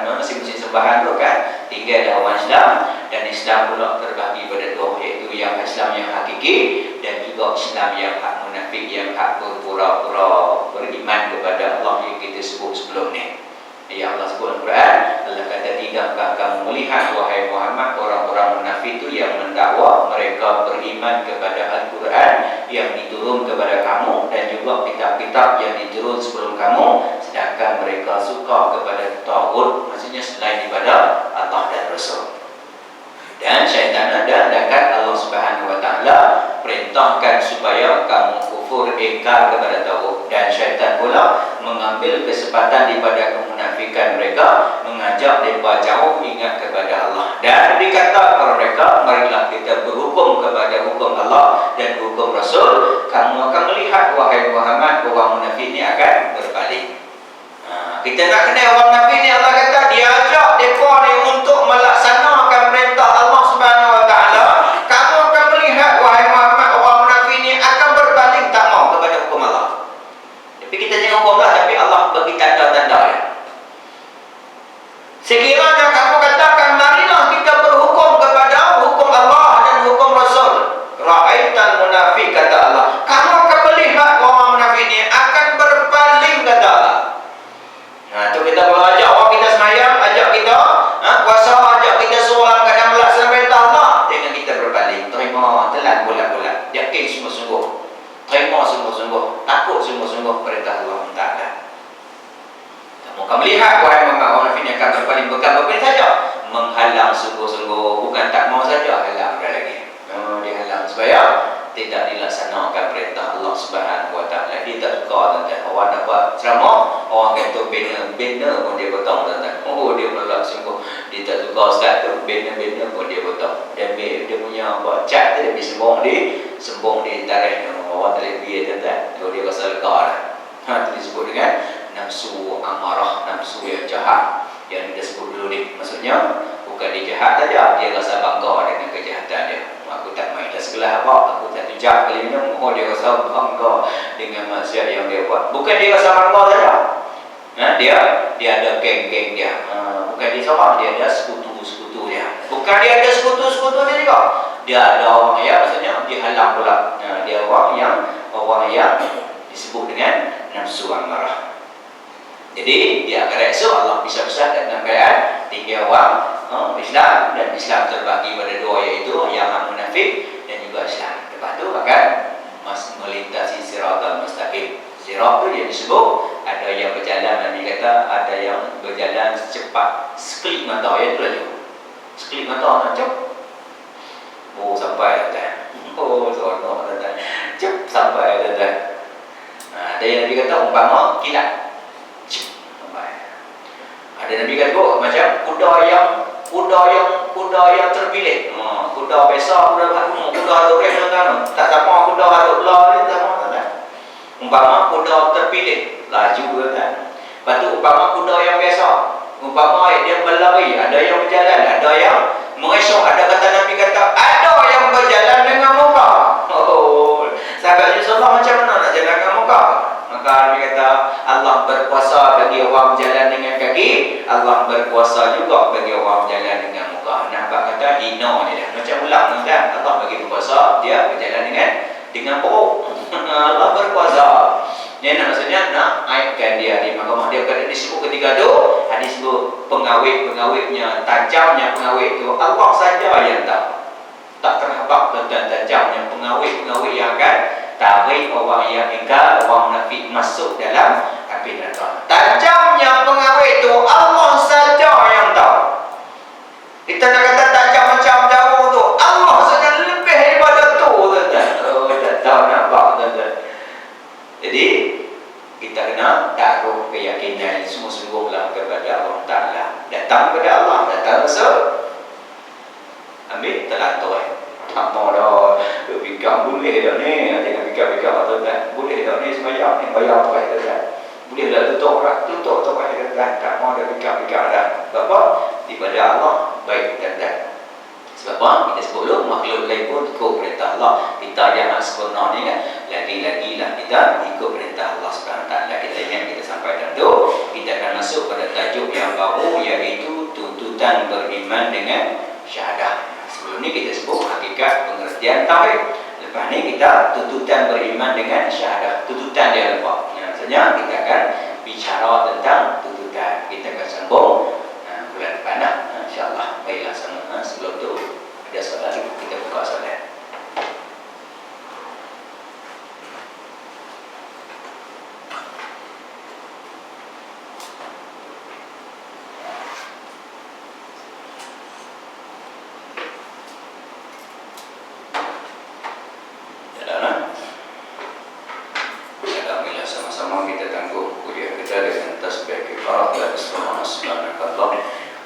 masing-masing sembahan tu kan. Tinggallah orang Islam, dan Islam pula terbagi pada dua, iaitu yang Islam yang hakiki dan juga Islam yang hak munafik, yang hak berpura-pura beriman kepada Allah yang kita sebut sebelum ni. Ya Allah sebut dalam Quran, Allah kata, tidakkah kamu melihat wahai Muhammad orang-orang munafik itu yang mendakwa mereka beriman kepada Al-Quran yang diturun kepada kamu dan juga kitab-kitab yang diturun sebelum kamu, sedangkan mereka suka kepada taghut, maksudnya selain daripada Allah dan Rasul. Dan syaitan ada dekat Allah Subhanahu wa taala perintahkan supaya kamu kufur, ingkar kepada taghut, dan syaitan pula mengambil kesempatan daripada kemunafikan mereka, mengajak mereka jauh ingat kepada Allah. Dan dikata kepada mereka, marilah kita berhukum kepada hukum Allah dan hukum Rasul. Kamu akan melihat wahai Muhammad, orang munafik ini akan berbalik. Kita nak kenal orang munafik ni, Allah kata dia ajak mereka ni untuk melaksanakan perintah Allah Subhanahu wa taala. Kamu akan melihat wahai Muhammad, orang munafik ni akan berbalik, tak mau kepada hukum Allah. Tapi kita jangan hukum Allah, tapi Allah bagi tanda-tanda ya. Sekiranya kamu katakan marilah kita berhukum kepada hukum Allah dan hukum Rasul, ra'aital munafik, kata Allah, kamu akan melihat orang munafik ini akan berpaling, kata Allah. Tu kita kalau ajak orang kita semayang, ajak kita puasa, ajak kita seorang kadang melaksanakan perintah Allah, dengan kita berpaling, terima telan bulat-bulat, yakin sungguh-sungguh, terima sungguh-sungguh, takut sungguh-sungguh perintah Allah Ta'ala. Kamu akan melihat wahai Muhammad, orang munafik ini akan berpaling, bukan berpaling saja, menghalang sungguh-sungguh, bukan tak mau saja, halang dah lagi. Dihalang supaya tidak dilaksanakan perintah Allah Subhanahu wa taala. Dia tak suka tuan-tuan. Orang nak buat ceramah, orang kata bina pun dia potong tuan-tuan. Oh, dia menolak sungguh. Dia tak suka ustaz tu, bina pun dia potong. Dan dia punya buat cat tu, dia pergi sembung di tarikh orang televisi tuan-tuan. Dia rasa lega lah. Itu disebut dengan nafsu amarah, nafsu yang jahat yang kita sebut dulu ni. Maksudnya bukan dia jahat saja, dia rasa bangga dengan kejahatan dia. Aku tak main dah sebelah apa, aku tak tujak kali minum. Oh, dia rasa bangga dengan maksiat yang dia buat. Bukan dia rasa bangga saja. Dia ada geng-geng dia. Bukan dia seorang, dia ada sekutu-sekutu dia. Bukan dia ada sekutu-sekutu dia juga. Dia ada orang yang maksudnya dihalang pula. Dia orang yang disebut dengan nafsu amarah. Jadi dia akan esok Allah bisa-bisa dalam keadaan tiga orang Islam, dan Islam terbagi pada dua, iaitu yang munafik dan juga Islam. Lepas tu akan melintasi siratal mustaqim. Sirat tu dia disebut ada yang berjalan, Nabi kata ada yang berjalan secepat sekelip mata, iaitu laju. Sekelip mata macam sampai tuan. Seronok tuan. Cep sampai tuan. Ada yang Nabi kata umpama kilat. Ada Nabi kata macam kuda yang terpilih. Kuda besar, kuda harus kan. Tak sama kuda harus belah ni, tak sama kan. Umpama kuda terpilih, laju kan. Lepas tu umpama kuda yang biasa, umpama dia berlari, ada yang berjalan, ada yang mengesok. Ada kata Nabi kata ada yang berjalan dengan muka. Sahabat Rasulullah macam mana nak jalan dengan muka? Maka Nabi kata Allah berkuasa bagi orang berjalan dengan kaki, Allah berkuasa juga bagi orang berjalan dengan muka. Nampak kata hina ni dah. Macam ulang kan, Allah bagi berkuasa, dia berjalan dengan perut. Allah berkuasa. Ini maksudnya nak aibkan dia di mahkamah. Dia kata disebut ketika tu, hadis sebut pengawetnya, tajamnya pengawet tu Allah saja yang tahu. Tak terhabak tentang tajamnya pengawet yang akan tarik orang yang ingkar, orang munafik masuk dalam api neraka. Tajamnya pengawet itu Allah saja yang tahu. Kita nak kata tajam macam jauh tu, Allah saja lebih daripada tu tuan-tuan. Tak tahu nampak tuan-tuan. Jadi kita kena taruh keyakinan sungguh-sungguhlah kepada Allah Ta'ala. Datang kepada Allah, datang Rasul, ambil terlantar. Tak mau dah fikir boleh dah ni, jangan fikir fikir-fikir tuan-tuan, boleh tak ni sembahyang ni bayar apa tuan-tuan? Boleh tak tutup tak payah tuan-tuan, tak mau ada fikir-fikir dah. Sebab apa? Ibadah Allah baik tuan-tuan. Sebab apa? Kita sebut dulu, makhluk lain pun ikut perintah Allah. Kita yang sempurna ni kan, lagi-lagilah kita ikut perintah Allah SWT. Kita ingat kita sampai dalam tu, kita akan masuk pada tajuk yang baru, iaitu tuntutan beriman dengan syahadah. Sebelum ni kita sebut hakikat pengertian tauhid. Lepas ni kita tuntutan beriman dengan syahadah. Tuntutan dia apa? Maksudnya kita akan bicara tentang tuntutan. Kita akan sambung bulan depan lah, insyaAllah. Baiklah sama. Sebelum tu ada soalan, kita buka soalan. Sama-sama kita tangguh kuliah kita dengan tasbih kifarah la ilaha subhanakallah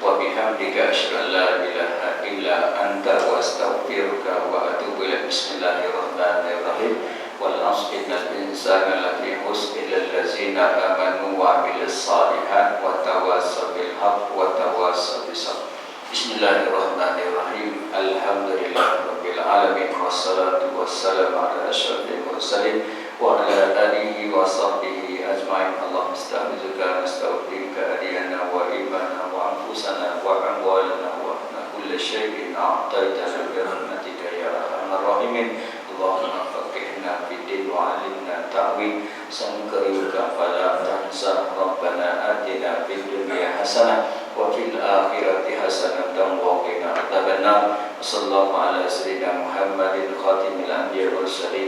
wa bihamdika asyhadu an la ilaha illa anta wa astaghfiruka wa atubu ilaik. Bismillahirrahmanirrahim. Wal 'asri innal insana lafi khusr illa allazina amanu wa 'amilus shalihat wa tawassaw bil haqq wa tawassaw bis sabr. Bismillahirrahmanirrahim. Alhamdulillahirabbil alamin wassalatu wassalamu ala asyrafil mursalin wa ala alihi wa sahbihi ajma'in. Allahumma astaghfiruka nastaghfiruka adiyana wa imana wa anfusana wa amwalana wa kulla syai'in a'taitana bi rahmatika ya arhamar rahimin. Allahumma faqihna fid din wa 'allimna ta'wil sanukrimuka fala tansa. Rabbana atina fid dunya hasanah wa fil akhirati hasanatan wa qina adzabannar. Sallallahu ala sayyidina Muhammadin khatimil anbiya'i wal mursalin